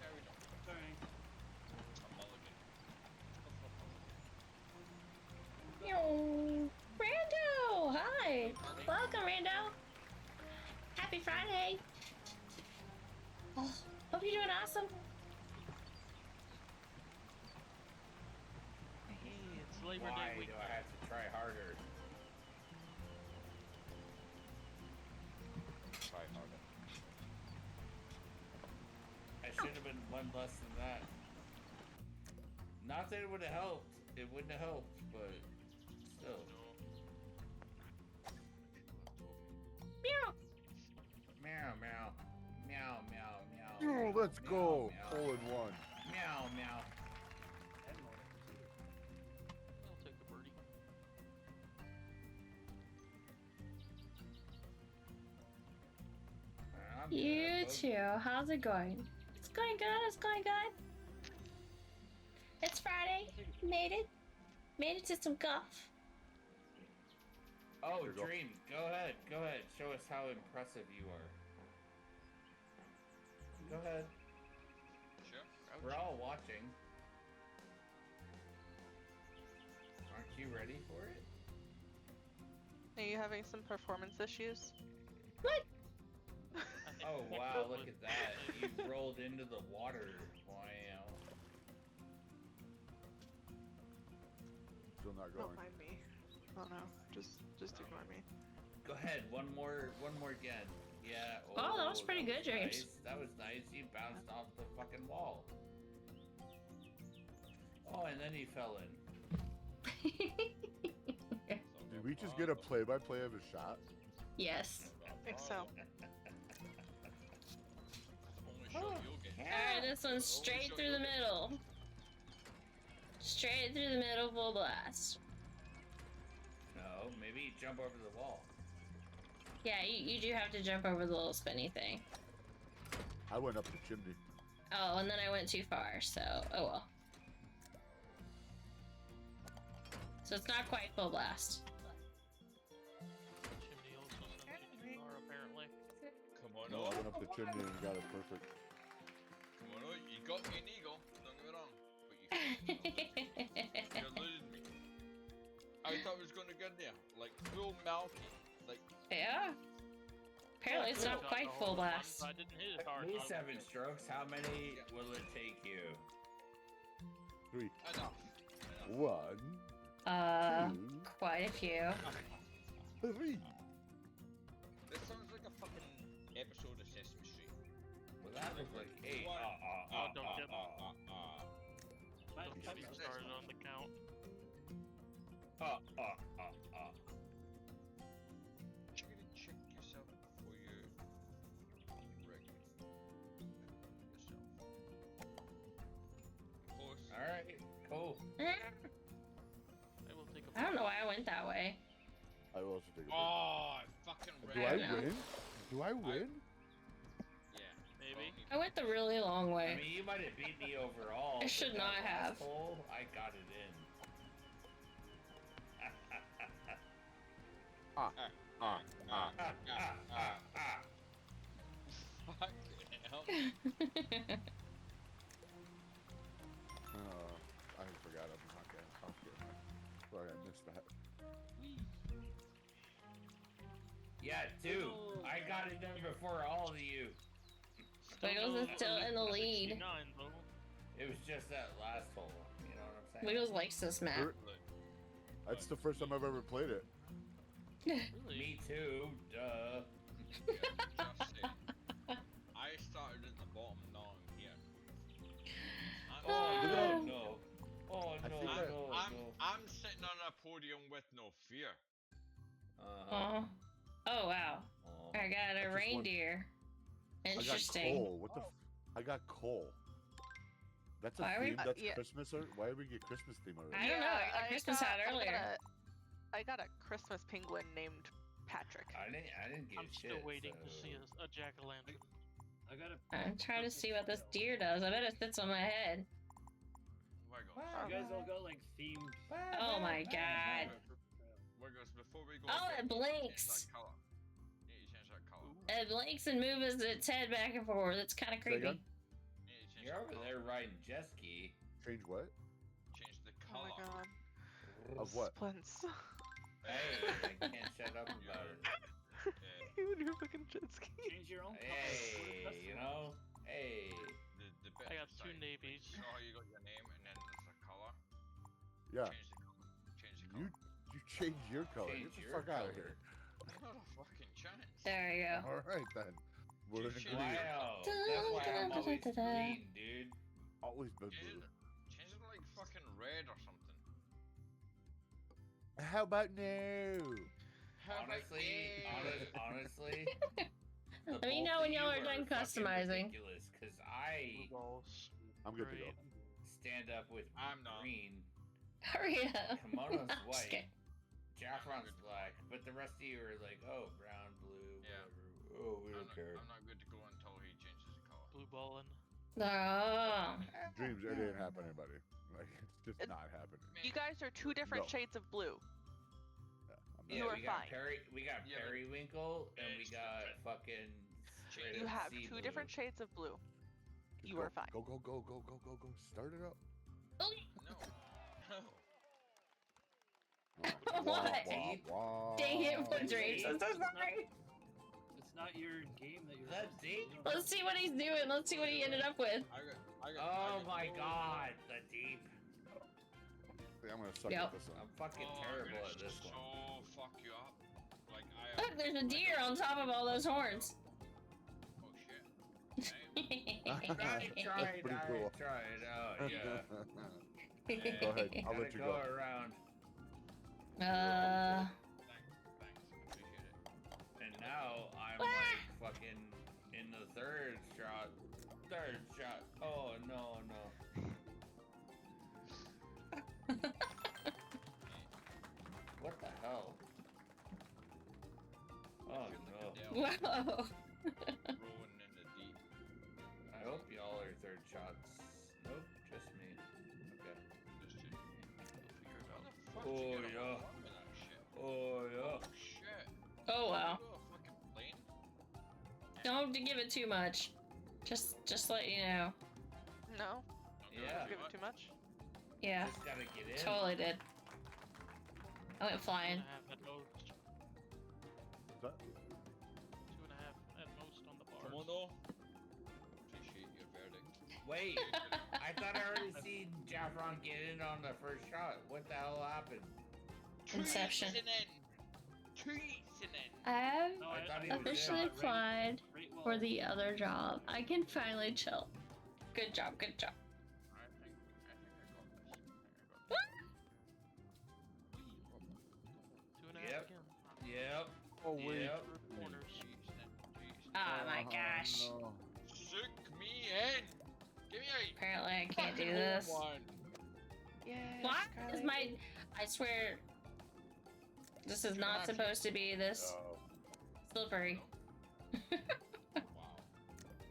There we go. Sorry. A mulligan. Yo. Rando! Hi! Welcome, Rando! Happy Friday! Oh, hope you're doing awesome. Hey, it's Labor Why Day do weekend. I have to try harder? Try harder. I should have been one less than that. Not that it would have helped. It wouldn't have helped, but still. Meow! Meow, meow. Meow, meow, meow. Oh, let's meow, go. Meow, Hole in one. meow. Meow. And more. I'll take the birdie. I'm You good, bud. too. How's it going? It's going good. It's going good. It's Friday. Made it. Made it to some golf. Oh, Here you go. Dream, go ahead. Go ahead. Show us how impressive you are. Go ahead. Sure. We're all watching. Aren't you ready for it? Are you having some performance issues? What? Oh wow, look at that. You rolled into the water. Wow. Still not Don't going. mind me. Oh no, just ignore me. Go ahead, one more again. Yeah. Oh, that was pretty good, James. Nice. That was nice. You bounced off the fucking wall. Oh, and then he fell in. Did we just get a play-by-play of a shot? Yes. I think so. Only shot you'll get. Alright, this one's straight through the middle. Straight through the middle, full blast. No, maybe you jump over the wall. Yeah, you do have to jump over the little spinny thing. I went up the chimney. Oh, and then I went too far, so oh well. So it's not quite full blast. Chimney also sounds too far, apparently. Come on, No, I went up the chimney and got it perfect. Come on, you got me an eagle. Don't get me wrong, but you're losing me. I thought I was gonna get there, like full milky, like. Yeah. Apparently it's not quite full blast. I didn't hit it hard. Me 7 strokes. How many will it take you? 3. Enough. 1. Quite a few. 3. This sounds like a fucking episode of Sesame Street. Well, that looks like 8. Don't get me started on the count. Check yourself before you wreck yourself. Of course. Alright, cool. I will take a I don't know why I went that way. I will also take a Oh, I fucking Do ran I out. win? Do I win? Yeah. Maybe. I went the really long I way. mean, you might have beat me overall. I but should that not last have. hole, I got it in. Fucking hell. I forgot I'm not getting. Sorry, I missed that. Yeah, 2. I got it done before all of you. Wiggles is still in the lead. 69, though. It was just that last hole. You know what I'm saying? Wiggles likes this map. That's the first time I've ever played it. Really? Me too. Duh. Yeah, just saying. I started at the bottom, now I'm here. Oh no! Oh I no! think that- No! No! I'm sitting on a podium with no fear. Uh-huh. Oh wow. Oh. I got a just reindeer. I got Interesting. coal. What the? I got coal. That's a Why are we- theme. That's yeah. Christmas. Or why did we get Christmas theme I already? don't know. I got Christmas hat earlier. I got a Christmas penguin named Patrick. I didn't get I'm shit. still waiting to so- see a jack-o'-lantern. I got a. I'm trying to see what this deer does. I bet it sits on my head. You guys all got like themed. Oh my god. Wiggles, before we go. Oh, again, it blinks. change that colour. Yeah, you change that colour. It blinks and moves its head back and forth. It's kind of Say creepy. again? Yeah, you change You're that over colour. there riding jet ski. Change what? Change the Oh my colour. god. Of what? Splints. Hey, I can't shut up about it. You and your fucking jet ski. Change your own. Hey, you know. Hey. The bit I got beside 2 it. navies. You know how you got your name and then there's a colour? Yeah. Change the You colour. you change your color. Change Get the your fuck out of color. here. Not a fucking chance. There you go. All right then. We're in Change agreement. Wow. That's why I'm always green, dude. Always been Change blue. it, change it like fucking red or something. How about no? Honestly. Let me know when y'all are done customizing. Because I Balls. I'm good to go. Great. stand up with I'm not. green, Hurry up. Kimono's Just white, kidding. Jaffron's black, but the rest of you are like, oh, brown, blue, Yeah. whatever. Oh, we don't care. I'm not good to go until he changes the colour. Blue balling. Oh. Dreams, it ain't happening, buddy. Like it's just not happening. You guys are 2 different No. shades of blue. I'm You not- are we got fine. We got Yeah, but- periwinkle, and we It's got different. fucking. straight You up have sea 2 blue. different shades of blue. Just You go, are fine. Go, go, go, go, go, go, go. Start it up. No. No. What? Wah, wah, Dang it, wah. what dreams? I'm so sorry. It's not your game that you're. That's supposed to deep. do. Let's see what he's doing. Let's see what he ended up with. I got. Oh my god, the deep. Yeah, I'm gonna suck Yep. at this one. I'm fucking Oh, terrible I'm at this one. so fuck you up. Like I. Look, there's a deer on top of all those horns. Oh shit. Damn. I tried, Pretty cool. I tried. Oh, yeah. Go ahead, I'll Gotta let you go go. around. Thanks. Appreciate it. And now I'm Ah! like fucking in the third shot. Third shot. Oh, no, no. What the hell? Oh, no. Whoa. Rolling in the deep. I hope y'all are third shots. Nope, just me. Okay. Just to. We'll figure it out. you Oh, get a yeah. farm with that shit? Oh, yeah. Oh shit. Oh wow. You got a fucking plane? Don't give it too much. Just let you know. No, Yeah. give it too much. Yeah, Just gotta get in. totally did. I went flying. 2.5 at most. Is that- 2.5 at most on the bars. Kimono. Appreciate your verdict. Wait, I thought I already seen Jaffron get in on the first shot. What the hell happened? Inception. Tweets and then. I have No, I thought he was officially in. applied Right for while- the other job. I can finally chill. Good job, good job. I think I got this. I think I got this. 2.5 Yep. again. Yep. Oh wait. Yep. Third corners. Oh my Oh, gosh. no. Sick me in. Give me a Apparently I can't do fucking this. one. Yeah. Why is my... I swear... This is not supposed to be this Oh, slippery. Wow.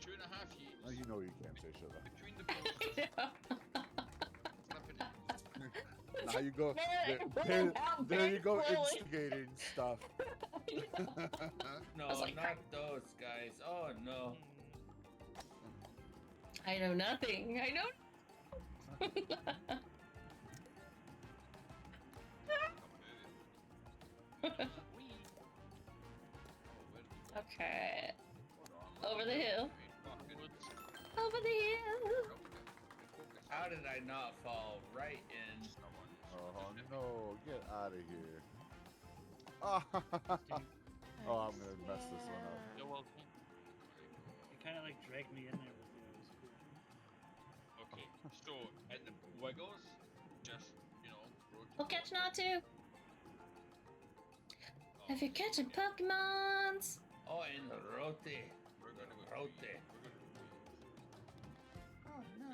2.5 years. now you know you can't say shit. Between the posts. Flipping it. Now you go. Put There, it down there very you go, slowly. instigating stuff. No, I was like, not those guys. Oh no. I know nothing. I know... Okay. Over the hill. Over the hill. How did I not fall right in? Oh no, get out of here. Oh, I'm gonna mess this one up. You're welcome. You kind of like dragged me in there with you. It was cool. Okay, so at the wiggles, just rotate. We'll catch Natu. If you're catching Pokemons. Oh, in the rote. We're gonna go. Rote. Oh no.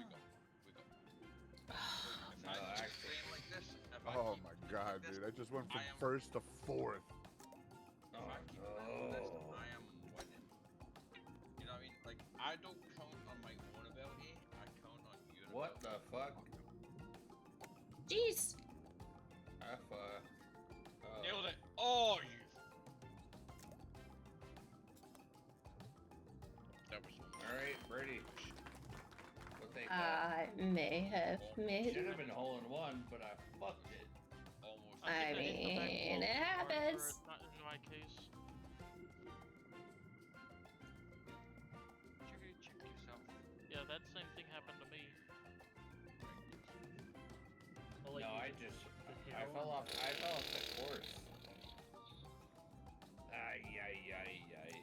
No, actually. Like this, Oh my god, dude! I just went from I am- first to fourth. Oh If I keep playing this, no. I am winning. You know what I mean? Like, I don't count on my own ability, I count on your What the fuck? Jeez. Nailed it! Oh, you. That was. Alright, Brady. We'll take I that. may have made. Should have been hole in one, but I fucked it. Almost. I think hit the back mean, wall it before, happens. or Not in my case. Check yourself. Yeah, that same thing happened to me. Oh, like No, you I did just the I hill fell and- off the course. Ay ay ay ay.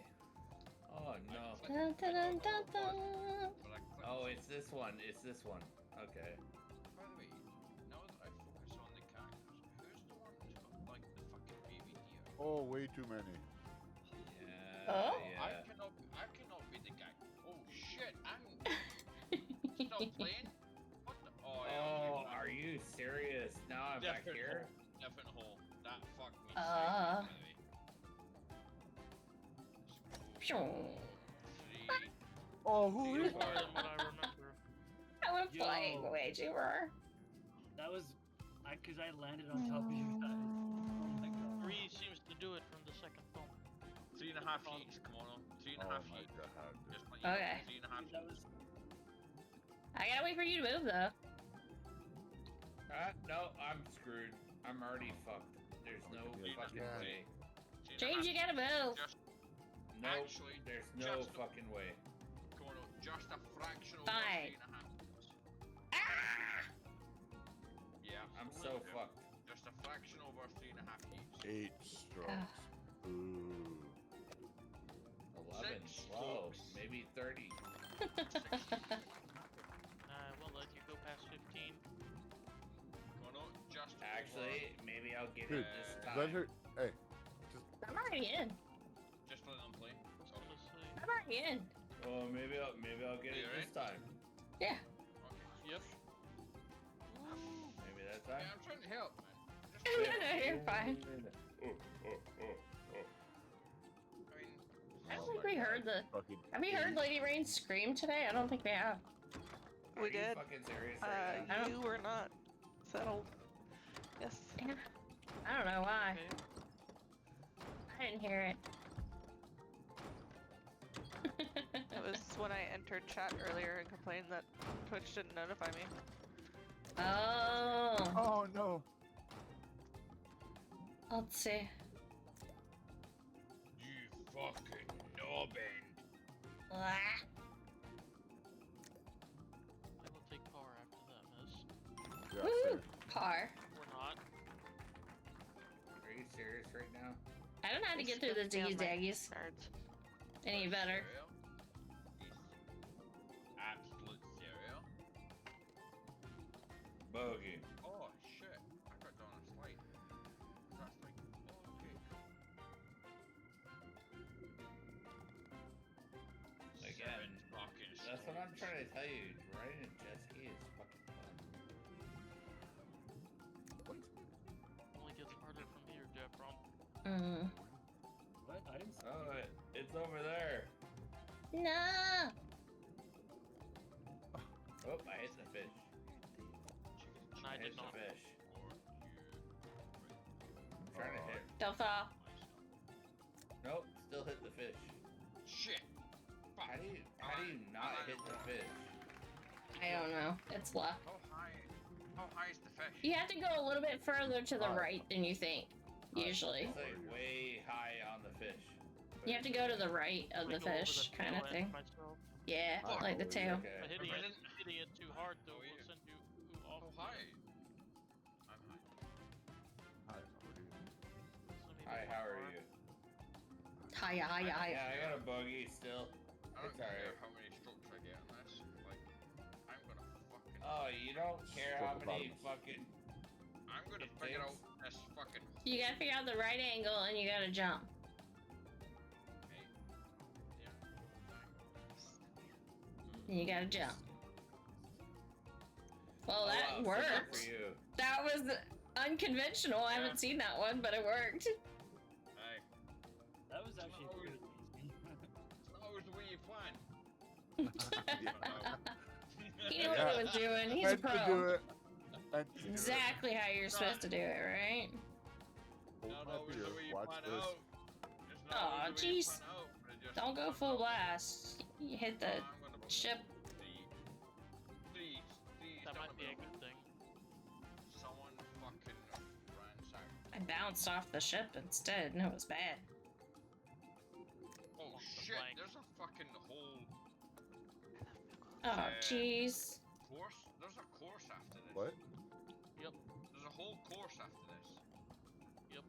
Oh no. Dun, dun, dun, dun, dun. But I clicked. Oh, it's this one. It's this one. Okay. By the way, now that I focus on the characters, who's the one who's got like the fucking baby deer? Oh, way too many. Yeah. Oh? Yeah. I cannot be the guy. Oh shit! I'm stop playing. What the? Oh, yeah, Oh, are you serious? Now I'm back different here. hole. Different hole. That fucked me. Uh. By the way. Phew. Three. Oh, who More is? than what I remember. I went Yo. flying way too far. That was, because I landed on top of you guys. Oh my god. 3 seems to do it from the second phone. 3.5 heats. Come on. 3.5 Oh my heats. god, dude. Just let you know, Okay. 3.5 That was, I gotta wait for you to move though. No, I'm screwed. I'm already fucked. There's no Yeah, fucking yeah. way. James, you gotta move. Just No, Actually, there's no just- fucking way. come on. Just a fraction over Fine. 3.5 heats. Ah! Yeah. I'm a so little bit. fucked. Just a fraction over 3.5 heats. 8 strokes. Ooh. 11, 6 12, strokes. maybe 30. I won't let you go past 15. Come on. Just Actually, maybe I'll get Dude, it this Is time. that her? Hey, I'm already in. over. Just let them play. I was gonna say. I'm already in. Oh, maybe I'll get it You this time. Yeah. Okay. Yep. Maybe that Yeah, time. I'm trying to help, man. Just No, you're fine. Oh. I mean, I don't Oh think my we God. heard the. fucking. Have we heard Lady Rain scream today? I don't think we have. Are We you did. fucking serious right now? I don't- You were not settled. Yes. Yeah. I don't know why. Okay. I didn't hear it. It was when I entered chat earlier and complained that Twitch didn't notify me. Oh. Oh no. Let's see. You fucking knobbin. Ah. I will take power after that, miss. Yeah, Woo! same. Par. Or not. Are you serious right now? I don't know how to It's get through the just down diggies my daggies Nerds. any better. Cereal? Is absolute cereal. Bogey. Oh shit! I got down a slide. That's like okay. Again, Fucking that's what I'm trying to tell you. Riding a jet ski is fucking fun. Only gets harder from here, Jeffron. What? I didn't see Oh, it's over there. No. Oh, I hit the fish. And I did hit not. the fish. I'm trying to hit. Don't fall. Nope, still hit the fish. Shit! How do you not hit the fish? I don't know. It's luck. How high is the fish? You have to go a little bit further to the right than you think. Usually. It's like way high on the fish. You have to go to the right of I the go over fish, the kind tail of end thing. myself. Yeah, Oh, like the tail. Okay. But hitting But it, hitting it too hard though Oh, will yeah. send you off. How high? I'm high. Hi, how are you? Hi, how are you? Hiya, hiya, Yeah, hiya. I got a bogey still. I don't It's care alright. how many strokes I get on this. Like, I'm gonna fucking. Oh, you don't care how many Hippopotamus. fucking. I'm gonna it figure takes- out this fucking. You gotta figure out the right angle and you gotta jump. Hey. Yeah. And you gotta jump. Well, Oh, that wow, so good worked. for you. That was unconventional. I haven't seen that one, but it worked. Hey. That was actually Oh, pretty easy. It's not always the way you plan. He knew what he was doing. He's a Meant to do pro. it. Meant to do it. Exactly how you're supposed to do it, right? Hold Not my always beer. the way you Watch plan this. out. It's not Aw, always the way you jeez. plan out, but it just Don't go comes full out. blast. You hit the I'm gonna go ship. Please, That don't might be a go. good thing. Someone fucking ransacked. I bounced off the ship instead, and it was bad. Oh Off the shit! flank. There's a fucking whole Oh, jeez. course. There's a course after this. What? Yep. There's a whole course after this. Yep.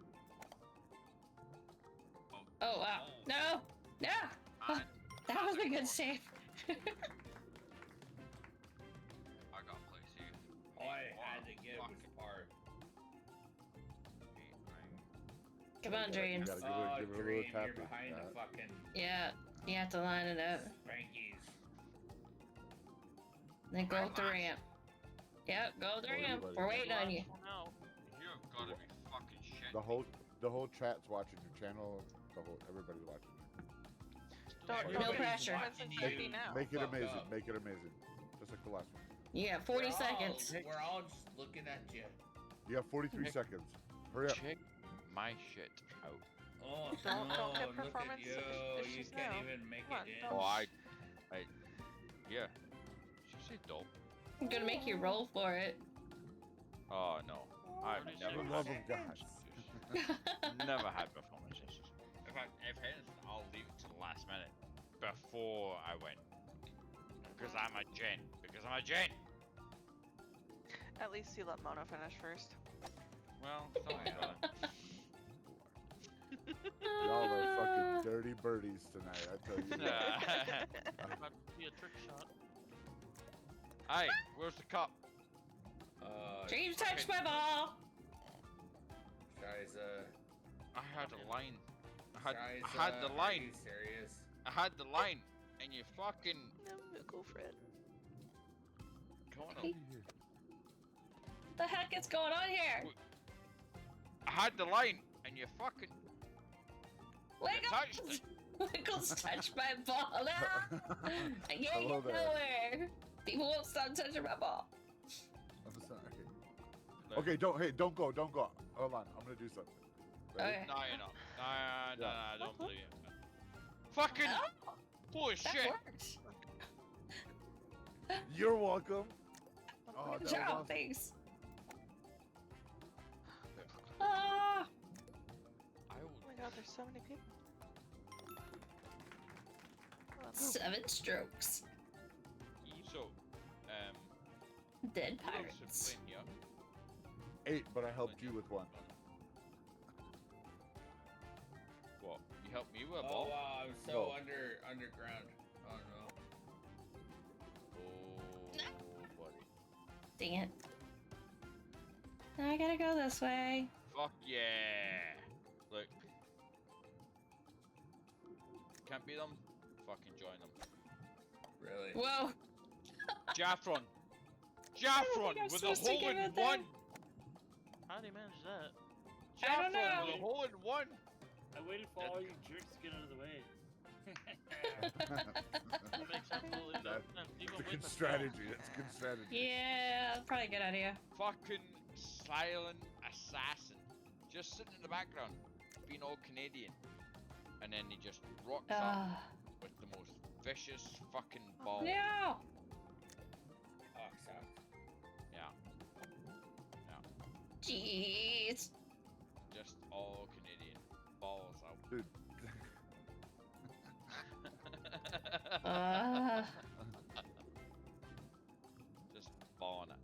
Oh, wow. No! No! Oh, And that was a good save. I got play safe. All I had to get was par. Come on, You Dreams. gotta Oh, give it a little Dream, tap. you're behind the fucking Yeah, you have to line it up. Spankies. Then go up the ramp. Yep, go up the Oh, ramp. everybody. We're waiting on you. Last one out. You've gotta be fucking shit. The whole chat's watching your channel. Everybody's watching. Don't- No Nobody's pressure. watching Make you now. Make it fuck amazing. up. Make it amazing. Just like the last one. You got 40 seconds. We're all just looking at you. You have 43 seconds. Hurry up. Check my shit out. Oh, Don't no, get look performance at you. You issues can't now. even make Come on, it in. don't. Oh, yeah. She said dope. I'm gonna make you roll for it. Oh no, I've 46 never For the love had of God. never had performance issues. In fact, if anything, I'll leave it to the last minute before I win. Because I'm a gen. Because I'm a gen. At least you let Mono finish first. Well, something better. Y'all are fucking dirty birdies tonight. I tell you. what. About to be a trick shot. Hey, where's the cup? Dreams touched my ball. Guys, I had a line. I had the Are line. you serious? I had the line, and you fucking No, go Fred. come on. What the heck is going on here? I had the line, and you fucking touched Wiggles! it. Wiggles touched my ball. No! I can't Hello get there. nowhere. People won't stop touching my ball. I'm sorry. Okay, don't go. Hold on, I'm gonna do something. Ready? Okay. No, you're not. No, I don't What? believe you. Fucking Oh, holy that shit! worked. You're welcome. Oh, that Good was job, awesome. thanks. Ah, I Oh will. my god, there's so many people. 7 strokes. So, Dead who else is pirates. playing here? 8, but I helped you with one. What? You helped me with a Oh ball? wow, I'm so No. underground. Oh no. Oh, buddy. Dang it. Now I gotta go this way. Fuck yeah! Look. Can't beat them? Fucking join them. Really? Whoa. Jaffron! think I'm Jaffron with a supposed to hole give in it that. one! How do you manage that? I don't Jaffron know. with a hole in one! I waited for all you jerks to get out of the way. That makes absolutely no That- sense. It's Even a with good the strategy. That's a good strategy. Yeah, that's probably a good idea. Fucking silent assassin. Just sitting in the background, being all Canadian. And then he just rocks up Ah. with the most vicious fucking ball. No. Oh, sucks. Yeah. Jeez. Just all Canadian. Balls out. Dude. Just balling it.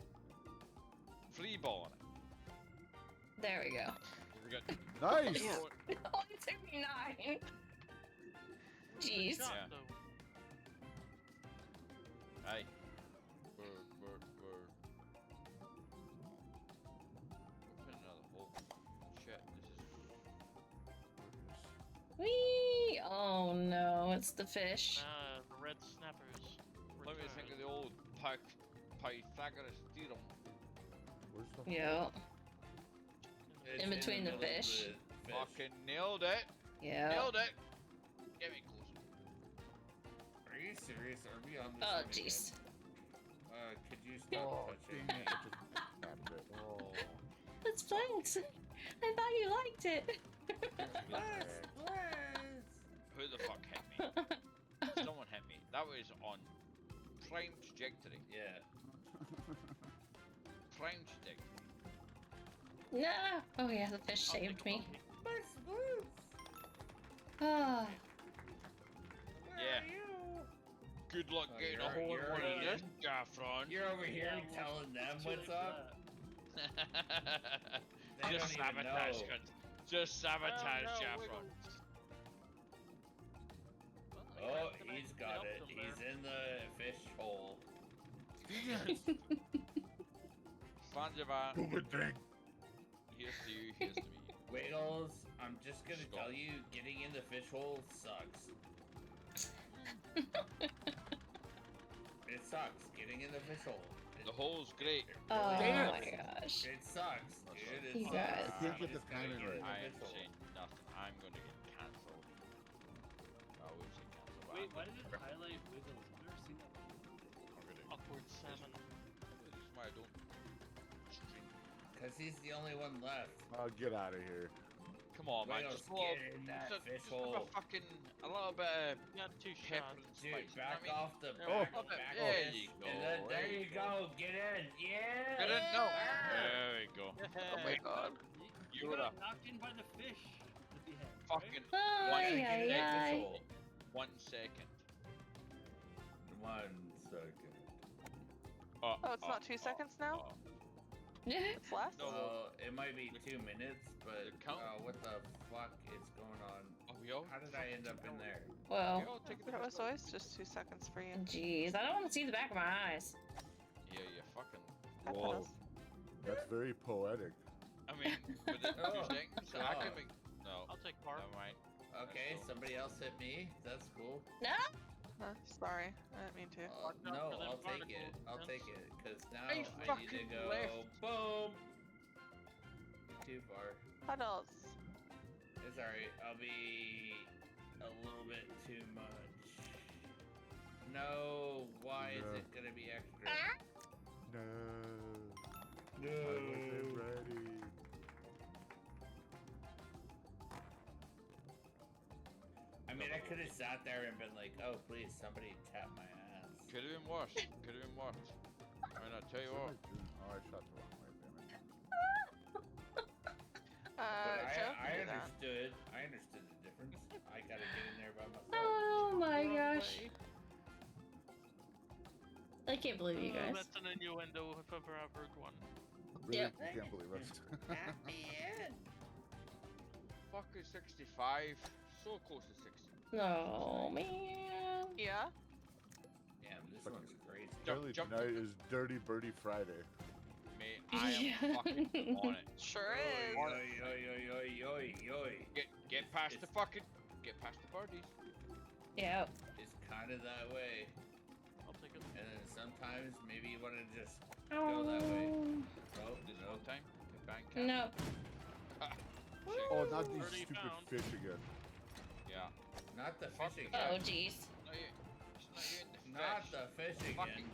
Free balling it. There we go. We got Nice. It only took me 9. Jeez. shot, Yeah. though. Hey. Word. Open another hole. Shit, this is. Whee! Oh no, it's the fish. The red snappers. Let me think of the old Pythagoras theorem. Where's the Yeah. It's In between the middle of fish. the fish. Fucking nailed it. Yeah. Nailed it. Get me closer. Are you serious? Are we on this? Oh one jeez. again? Could you stop Oh, touching dang me? it. I just tapped it. Oh. That's thanks. I thought you liked it. Who the fuck hit me? Someone hit me. That was on prime trajectory. Yeah. Prime trajectory. No. Oh yeah, the fish I'll saved take a me. bogey. My spooks! Ah. Where Yeah. are you? Good luck Oh, getting a you're- hole in you're one of already this, in? Jaffron. You're over here Yeah, well, telling them it's too what's late for up? that. They Just don't even sabotage, know. cunt. Just sabotage, no, Jaffron. Wiggles. Well, I Oh, guess I he's got helped it. him He's there. in the fish hole. Sanjava, Stupid thing. here's to you, here's to me. Wiggles, I'm just gonna Stop. tell you, getting in the fish hole sucks. It sucks. Getting in the fish hole. The hole's great. Oh Damn. my gosh. It sucks, dude. It You sucks. guys. I can't You get the just gotta timing get in right. the I fish am hole. saying nothing. I'm gonna get cancelled. I would say cancelled. but Wait, I'm why gonna- did it highlight Wiggles? I've never seen that before. I'm gonna- Awkward salmon. This is why I don't stream. Cause he's the only one left. Oh, get out of here. Come on, man. Wiggles, Just a little, get in that just fish a hole. fucking, a little bit of You got 2 pepper shots. and Dude, spice. back you know what off the I mean? back, Oh, back there fish. you go. And then, there you go. Get in. Yeah. Get in, no. Yeah. There we go. Oh my god. You You're got the knocked in by the fish at the end. fucking Oh, Why Gotta yeah, get in that yeah. fish hole. 1 second. 1 second. Oh, it's not 2 seconds now? It's less? No. Well, it might be 2 minutes, but The count- what the fuck is going on? Are we all? How did I end up in there? Whoa. We all taking the But it was first one? always just 2 seconds for you. Jeez, I don't want to see the back of my eyes. Yeah, you fucking. That Whoa. does. That's very poetic. I mean, within 2 Oh, seconds, I God. can make. No. I'll take part. Never mind. Okay, cool. somebody else hit me. That's cool. No. Sorry, I didn't mean to. Watch out No, for them I'll take it. barnacles, I'll Vince. take it. Cause now I I need to fucking go. left. Boom. Too far. Puddles. It's alright. I'll be a little bit too much. No. Why is No. it gonna be extra? No. No. I wasn't could have sat there and been like, "Oh, please, somebody tap my ass." Could have been worse. Could have been worse. I mean, I tell you what. Oh, I shot the wrong way, damn it. But Joe I can do that. understood. I understood the difference. I gotta get in there by myself. Oh my Wrong gosh. way. I can't believe you guys. That's an innuendo if ever I've heard one. Really? Yep. You can't believe us. Fucking 65. So close to 60. Oh man. Yeah? Damn, this one's crazy. Apparently jump. tonight is Dirty Birdie Friday. Mate, I am fucking on it. Sure is. Get past the fucking. Get past the birdies. Yeah. It's kind of that way. I'll take it. And then sometimes maybe you want to just go that way. Oh. No time. Get back. No. Oh, not these Birdie stupid found. fish again. Yeah. Not the Fuck fish that. Oh again. jeez. It's not Not you, the fish it's the again. fucking.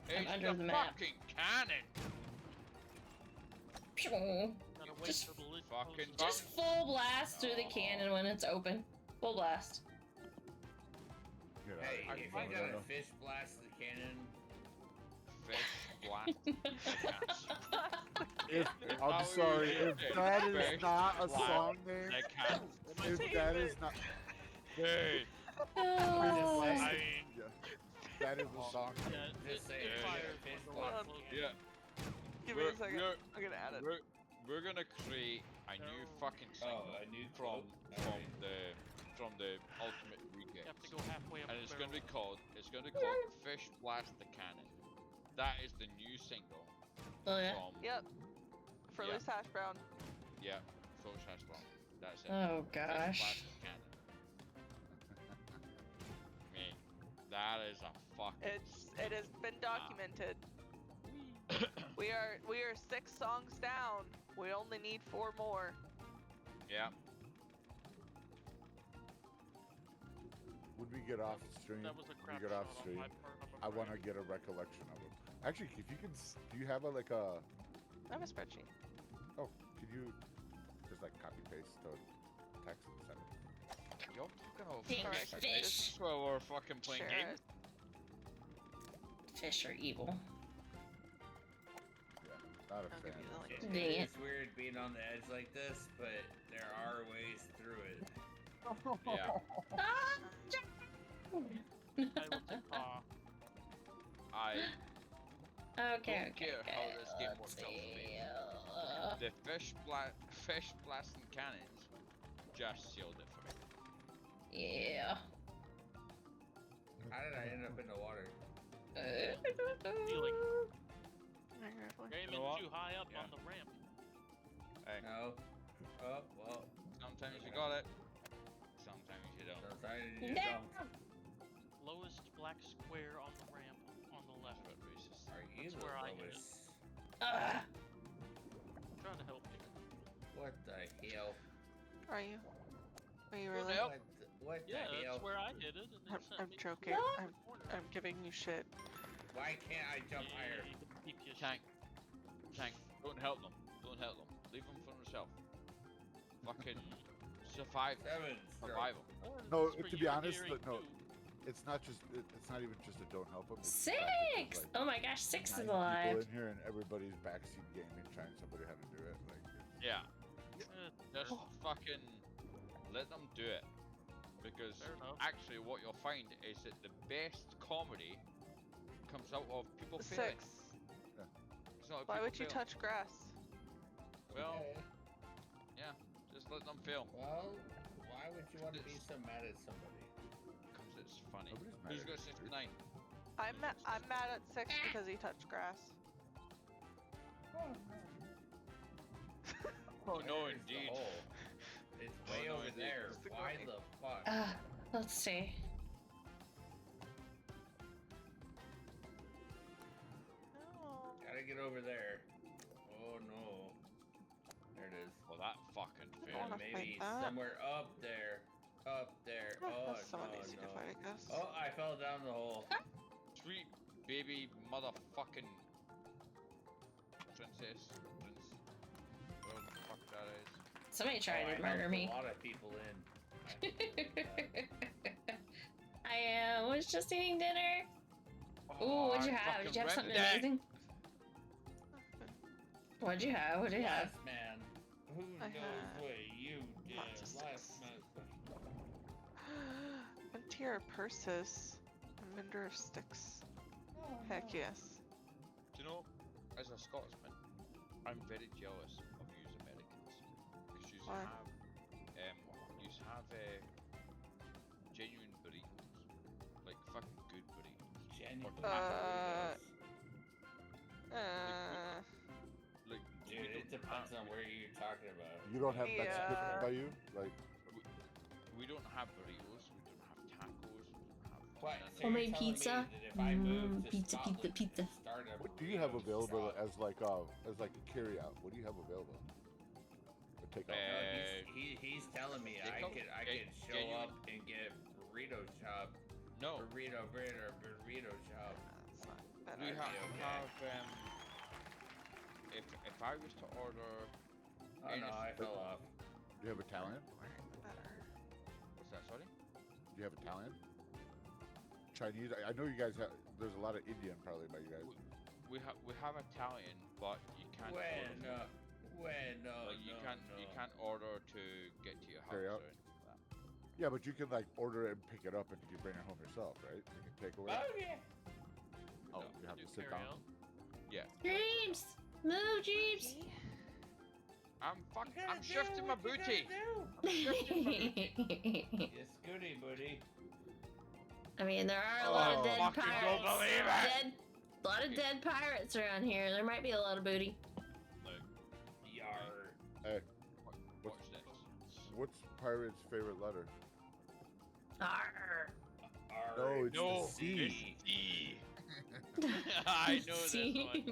I'm It's under the the map. fucking cannon. Pew. Gotta wait Just- till the lid Fucking closes. Just full blast through the cannon when it's open. Full blast. Get out Hey, of if here. you got a fish blast the cannon, Fish blast. I'm sorry, if that is not a song name, They can't. if that is not, Hey. Oh. I mean, yeah, that is a song name. Yeah, just say it yeah, fires fish when the blast. lid closes. yeah. Give me a second. We're, I'm gonna add it. we're gonna create a new fucking single Oh, a new from quote? Alright. from the ultimate weekend. You have to go halfway up And the it's gonna be barrel. called Fish Blast the Cannon. That is the new single Oh yeah. from Yep. For Yeah. loose hash brown. yeah, Phil's Hash Brown. That's it. Oh Fish gosh. Blast the Cannon. Mate, that is a fucking It has been documented. we are 6 songs down. We only need 4 more. yeah. When we get off stream, That was a when crap we get off shot on stream, my part, I'm I want to afraid. get a recollection of them. Actually, if you can, do you have a like a? I have a spreadsheet. Oh, can you just like copy paste the text and send it? You're fucking old Pink fucking fish. This is where we're fucking playing Share games. Fish are evil. Yeah, not a I'll give fan. you the link. Dang it. It's weird being on the edge like this, but there are ways through it. Yeah. Ah, I will take I okay, Don't care okay. how this game Let's works out for me. see. the fish blasting cannons just sealed it for me. Yeah. How did I end up in the water? Feeling. Negatively. Aiming know what? too high up Yeah. on the ramp. Hey, No. Oh, well. sometimes you got it, sometimes you don't. Sometimes you Damn. don't. Lowest black square on the ramp on the left. That's what racist. Are you That's the where I hit it. lowest? Ah. I'm trying to help you. What the hell? Are you? Are you What the really? hell? What the Yeah, hell? that's where I hit it. And I'm, it sent I'm me joking. No. I'm giving you shit. Why can't I jump higher? Tank, don't help them. Don't help them. Leave them for themselves. Fucking survive. Survival. No, to be honest, no. It's not just. It's not even just a don't help them. It's the fact that there's, 6! like, Oh my gosh, 6 is 9 alive. people in here and everybody's backseat gaming, trying somebody how to do it. Like, it's, Yeah. Just fucking let them do it. Because Fair enough. actually what you'll find is that the best comedy comes out of people failing. 6. It's not Why people would you failing. touch grass? Well, Okay. yeah, just let them fail. Well, why would you want to be so mad at somebody? Because it's funny. Nobody's mad He's at got you, 69. I'm mad at 6 because he touched grass. Oh no, Where's the indeed. hole? It's Oh, way no, over indeed. there. It's the Why going. the fuck? Let's see. Gotta get over there. Oh no. There it is. Well, that fucking I failed. wanna Maybe fight that. somewhere up there. Up there. Oh That's somewhat no, easy to no. fight, I guess. Oh, I fell down the hole. Sweet baby motherfucking princess. Prince. Whatever the fuck that is. Somebody tried Oh, to I murder helped me. A lot of people in. I hate that. was just eating dinner. Ooh, what'd you have? Did you have something amazing? What'd you have? What'd you have? Last man. Who I knows had what you did lots of last sticks. month? Frontier purses. A vendor of sticks. Heck yes. Do you know, as a Scotsman, I'm very jealous of you Americans because you Why? have genuine burritos, like fucking good burritos. Genuine Uh, burritos. Like Dude, it depends on where you're talking about. You don't have Mexican Yeah. by you? Like, we don't have burritos, we don't have tacos, we don't have. What? none of So Homemade you're telling me pizza? that if I moved to Pizza, Scotland pizza, pizza. and started a what do you have burrito available shop- as like a carry out? What do you have available? Or take out? No, he's telling me I Takeout? could show Genuine- up and get burrito shop. No, Burrito shop. That's not we better. have if I was to order. Oh no, I fell off. Do you have Italian? Better. What's that? Sorry. Do you have Italian? Chinese? I know you guys have. There's a lot of Indian probably by you guys. We have Italian, but you can't. order you can't order to get to your house Carry or out? anything like that. Yeah, but you can like order it and pick it up and you can bring it home yourself, right? You can take away. Oh yeah. Oh, No, you have Do to sit carry down. out. Yeah. Dreams! Move, Jeeps! I'm shifting my booty. I'm shifting my booty. Yes, goody booty. I mean, there are a lot of Oh, dead fucking don't pirates. believe it. A lot of dead pirates around here. There might be a lot of booty. Look, Yar. Hey, watch this. what's pirate's favorite letter? Arr. No, it's No, the C. it's D. I know this See? one.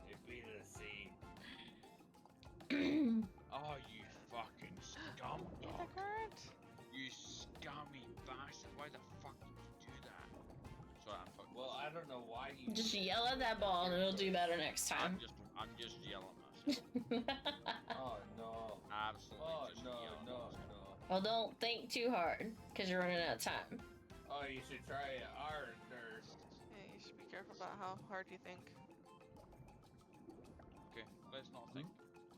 It'd be the C. Oh, you fucking scum dog. You scummy bastard. Why the fuck did you do that? Sorry, I'm fucking. Well, I don't know why you. Just yell at that ball and it'll do better next time. I'm just yelling myself. Oh no. Absolutely Oh just no, yelling no, myself. no. Well, don't think too hard, because you're running out of time. Oh, you should try it harder. Yeah, you should be careful about how hard you think. Okay, let's not think.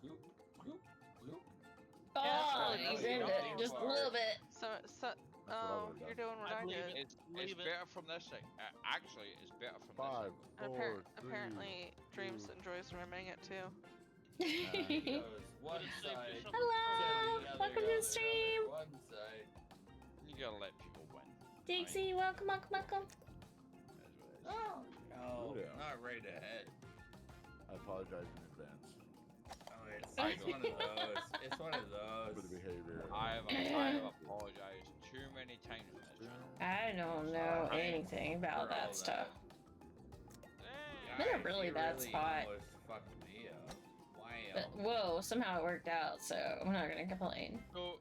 Bloop, bloop, bloop. Oh, really you easy. ruined it just a little bit. So, That's what I oh, would've you're done. doing what I I believe did. it. It's Leave it. better from this side. Actually, it's better from 5, this 4, 3. Apparently, Dreams two. enjoys remembering it too. He goes one What is the side. official- Hello! to the Welcome to the stream! One side. side. You gotta let people win. Dixie, welcome, welcome, welcome. Oh no, Yeah. not right ahead. I apologize in advance Oh, it's one of those. It's one of for the those. behavior. I have apologized too many times on this channel. I don't know Alright. anything about For all that stuff. Eh, Been a really you bad really spot. almost fucked me up. Why? But whoa, somehow it worked out, so I'm not gonna complain. So,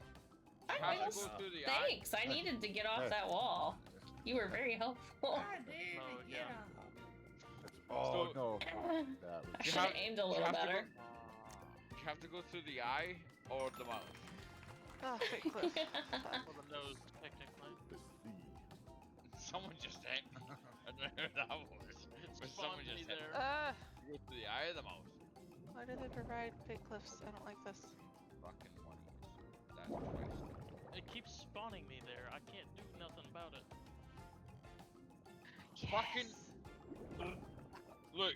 I you have to was- go through the eye. Thanks, I needed to get off Hey. that wall. You were very helpful. I did Oh, it, yeah. Oh So- no, I that was. You should have have- aimed a you little have to better. You have to go through the eye or the mouth. Ah, Big Cliff. For the nose, technically. The C. Someone just hit me. I don't know who that was. But someone Spawned me just hit me. there. You go through the eye or the mouth. Why do they provide Big Cliffs? I don't like this. Fucking money. That's twice. It keeps spawning me there. I can't do nothing about it. Fucking- Look.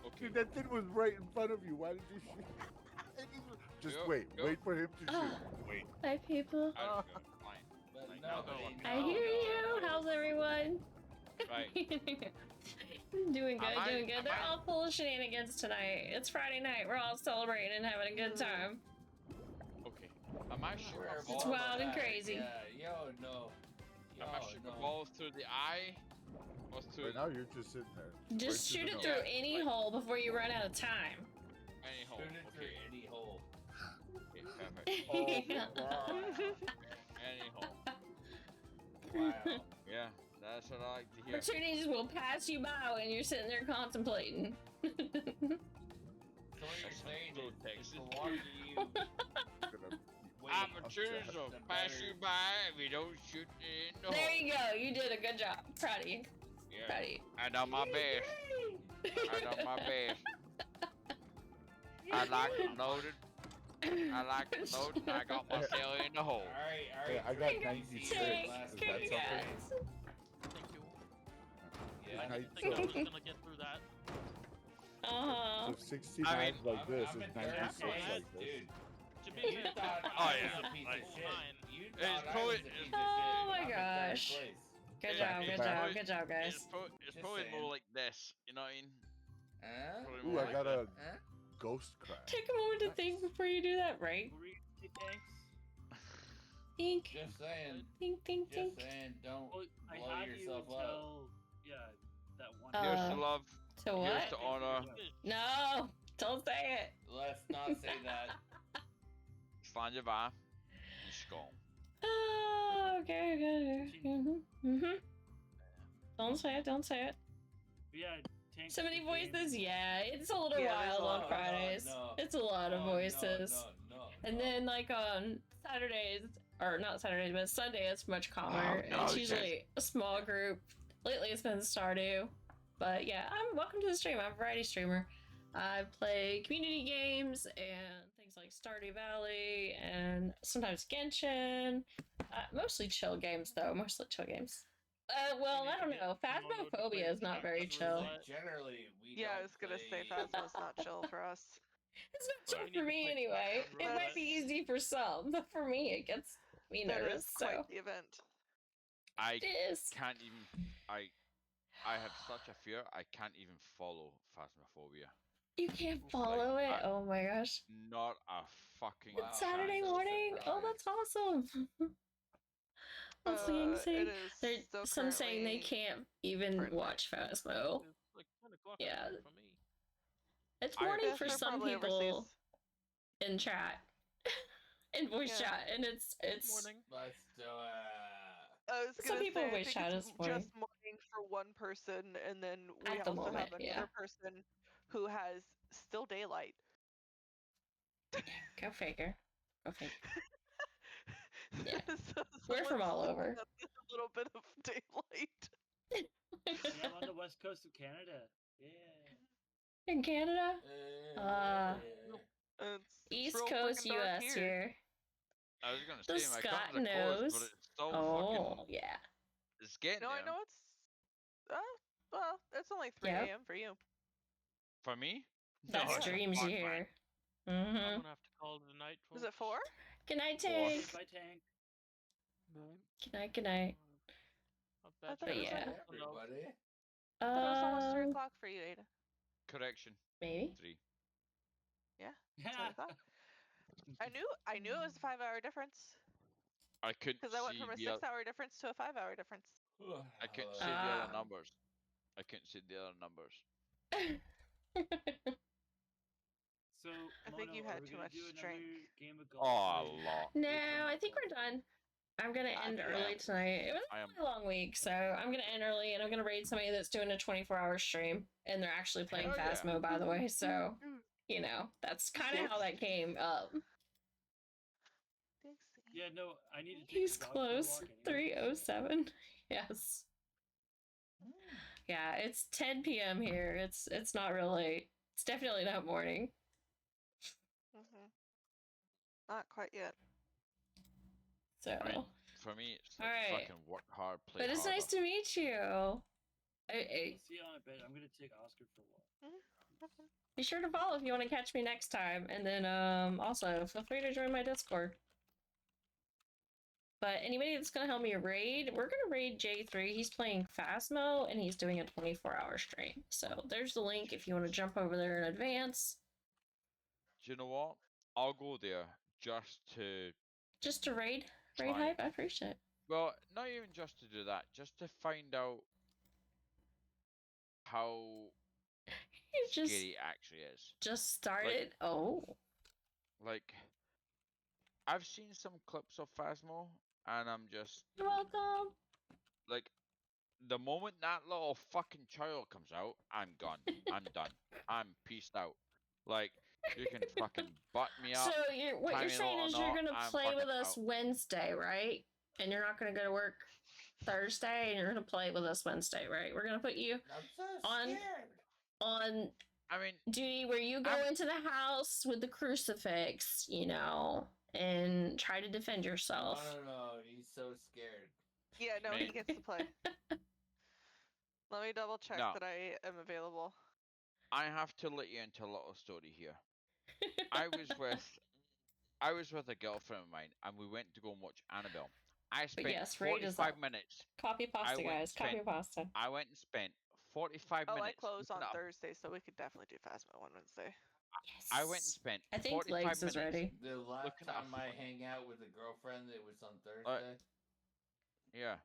Okay. Dude, that thing was right in front of you. Why did you shoot? Just Go, wait. go. Wait for him to shoot. Wait. Hi, people. I don't go. Fine. But Like, nobody I knows. hear you. How's everyone? Right. Doing good, Am I- doing good. am They're I- all full of shenanigans tonight. It's Friday night. We're all celebrating and having a good time. Okay. Am I shooting a It's It's ball? wild and crazy. Yeah, yo, no. Yo, Am I shooting no. a ball through the eye? Or through Right now you're just sitting there. Just Right shoot through it the through nose. any Like- hole before you run out of time. any hole? Shoot it through Okay. any hole. Okay, perfect. Oh, wow. Any hole. Wow. Yeah, that's what I like to hear. Opportunities will pass you by when you're sitting there contemplating. So what you're saying is, Texas. the longer you, Gonna Amateurs will pass you by if you don't shoot in the There hole. you go. You did a good job. Proud of you. Yeah. Proud of you. I done my best. I done my best. I like it loaded. I like it loaded. I got myself in the hole. Alright, Hey, alright. I got Congrats, 96. Tank. Is that something? Congrats. Thank you. Yeah. I didn't think I was gonna get through that. So 69 I mean, like this I'm is in third 96 place, like this. dude. To be You fair, thought Oh, I yeah. was a piece Like, of shit. mine. You It's thought I was probably- a piece of Oh shit. my I'm in third gosh. place. Good Yeah, job. it's Good back. job. probably- Good job, guys. It's Just probably saying. more like this. You know what I mean? Probably Ooh, more I like got this. a ghost crash. Take a moment to Nice. think before you do that, right? Who reads the tanks? Think, Just saying. think. Just saying. Don't Well, I blow had yourself you up. until that one. Here's Uh, to love. To Here's what? to honor. No, don't say it. Let's not say that. Slanja va. I skål. Oh, okay. Don't say it. Don't say it. Yeah, tanks. So many the voices. game. Yeah, it's a little Yeah, there's wild a lot on of- Fridays. No. It's a lot of Oh, voices. No. And then like on Saturdays, or not Saturdays, but Sunday, it's much calmer. Oh, no, It's yes. usually a small group. Lately, it's been Stardew. But yeah, I'm welcome to the stream. I'm a variety streamer. I play community games and things like Stardew Valley and sometimes Genshin. Mostly chill games, though. Mostly chill games. Well, I don't know. Phasmophobia is not very chill. Generally, we Yeah, I don't was gonna say play- Phasma's not chill for us. It's not chill We need for to me play anyway. Phasma It might be Roulette. easy for some, but for me, it gets me That nervous. is quite So the event. I it is. can't even. I have such a fear. I can't even follow Phasmophobia. You can't follow it. I- Oh my gosh. Not a fucking. Wow. It's Saturday so morning. Oh, that's awesome. That's insane. It is There's still some saying they currently- can't even currently- watch Phasmo. It's like 10 o'clock Yeah. for me. It's I- morning Yeah, for they're some probably people overseas. in chat, in voice Yeah. chat, and it's Morning. Let's do it. I was Some gonna people say, I voice think chat it's is morning. just morning for one person, and then we At the also moment, have yeah. another person who has still daylight. Go figure. Go figure. Yeah. So We're from someone's all still over. got a little bit of daylight. Yeah, I'm on the west coast of Canada. Yeah. In Canada, It's East real Coast freaking dark U.S. here. I was gonna The say my Scott cousin's a course, knows. but it's still Oh fucking. yeah. It's getting No, I there. know it's. Well, it's only 3 Yep. a.m. for you. For me? That's No, it's dreams fuck, you man. hear. I'm Mm-hmm. gonna have to call it a night. Is it 4? Good night, Four. Tank. Goodbye, tank. Good night. Good night. I thought it was yeah. like- Everybody. I thought it was almost 3 Um, o'clock for you, Ada. Correction. maybe. 3. That's what I thought. I knew it was a 5-hour difference I couldn't because I went see from a the. 6-hour difference to a 5-hour difference. I couldn't see the Ah. other numbers. I couldn't see the other numbers. So, I think you Mono, are had we too gonna much do another strength. game of golf Oh, a today? lot. No, I think we're done. I'm gonna end Yeah. early tonight. It was I a am. really long week, so I'm gonna end early, and I'm gonna raid somebody that's doing a 24-hour stream, and they're actually playing Hell yeah. Phasmo, by the way. So you know that's kind of how that came up. Yeah, no, I need to take He's the dog for a close. walk anyway, 3:07. Yes. Yeah, it's 10 p.m. here. It's not really. It's definitely not morning. Not quite yet. So, I mean, for me, it's like Alright. fucking work hard, play but it's harder. nice to meet you. I'll see you on a bit. I'm gonna take Oscar for a walk. Be sure to follow if you want to catch me next time, and then also feel free to join my Discord. But anybody that's gonna help me raid, we're gonna raid J3. He's playing Phasmo and he's doing a 24-hour stream. So there's the link if you want to jump over there in advance. Do you know what? I'll go there just to. Just to raid Try. hype. I appreciate it. Well, not even just to do that, just to find out how You just scary it actually is. started. Oh. Like, I've seen some clips of Phasmo, and I'm just You're welcome. like, the moment that little fucking child comes out, I'm gone. I'm done. I'm peaced out. Like, You can fucking butt me up. So what tie you're me saying or is you're not, gonna I'm play with fucking us out. Wednesday, right? And you're not gonna go to work Thursday, and you're gonna play with us Wednesday, right? We're gonna put you I'm so on scared. on I mean, duty where you go I'm- into the house with the crucifix, you know, and try to defend yourself. No, he's so scared. Yeah, no, he Me. gets to play. Let me double check No. that I am available. I have to let you into a little story here. I was with a girlfriend of mine, and we went to go and watch Annabelle. I spent yes, Raid is 45 up. minutes. Copy pasta, went and guys. Copy spent- pasta. I went and spent 45 Oh, I minutes. close on looking at a- Thursday, so we could definitely do Phasma one Wednesday. Yes. I went and spent I think 45 Legs minutes. is ready. The last Looking at a time I hang out with a girlfriend, it was on Uh, Thursday. Yeah.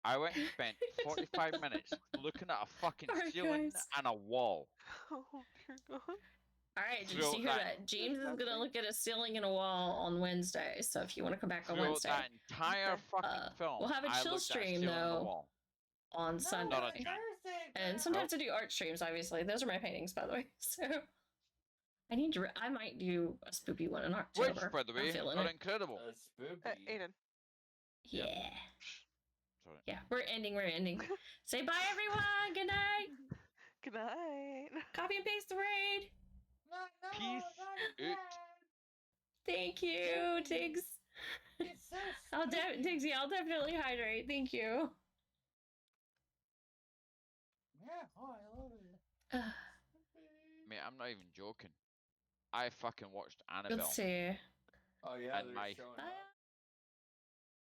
I went and spent 45 minutes looking at a fucking Alright, ceiling guys. and a wall. Oh dear God. All right, did you Throughout hear that? James is gonna Disgusting. look at a ceiling and a wall on Wednesday. So if you want to come back on Throughout Wednesday, that entire Okay. fucking film, we'll have a I chill looked at a stream, ceiling and a though. wall. on Sunday. Not a chance. And sometimes I do art streams, obviously. Those are my paintings, by the way. So I need to. I might do a spooky one in October. Which, by the way, I'm feeling are it. incredible. Spooky. Aiden. Yeah. Sorry. Yeah, we're ending. We're ending. Say bye, everyone. Good night. Good night. Copy and paste the raid. Peace out. Thank you, Tiggs. It's so Tiggsy, I'll definitely hydrate. Thank you. Yeah, oh, I love it. Mate, I'm not even joking. I fucking watched Annabelle. Let's see. Oh yeah, And they're my- showing Bye. up.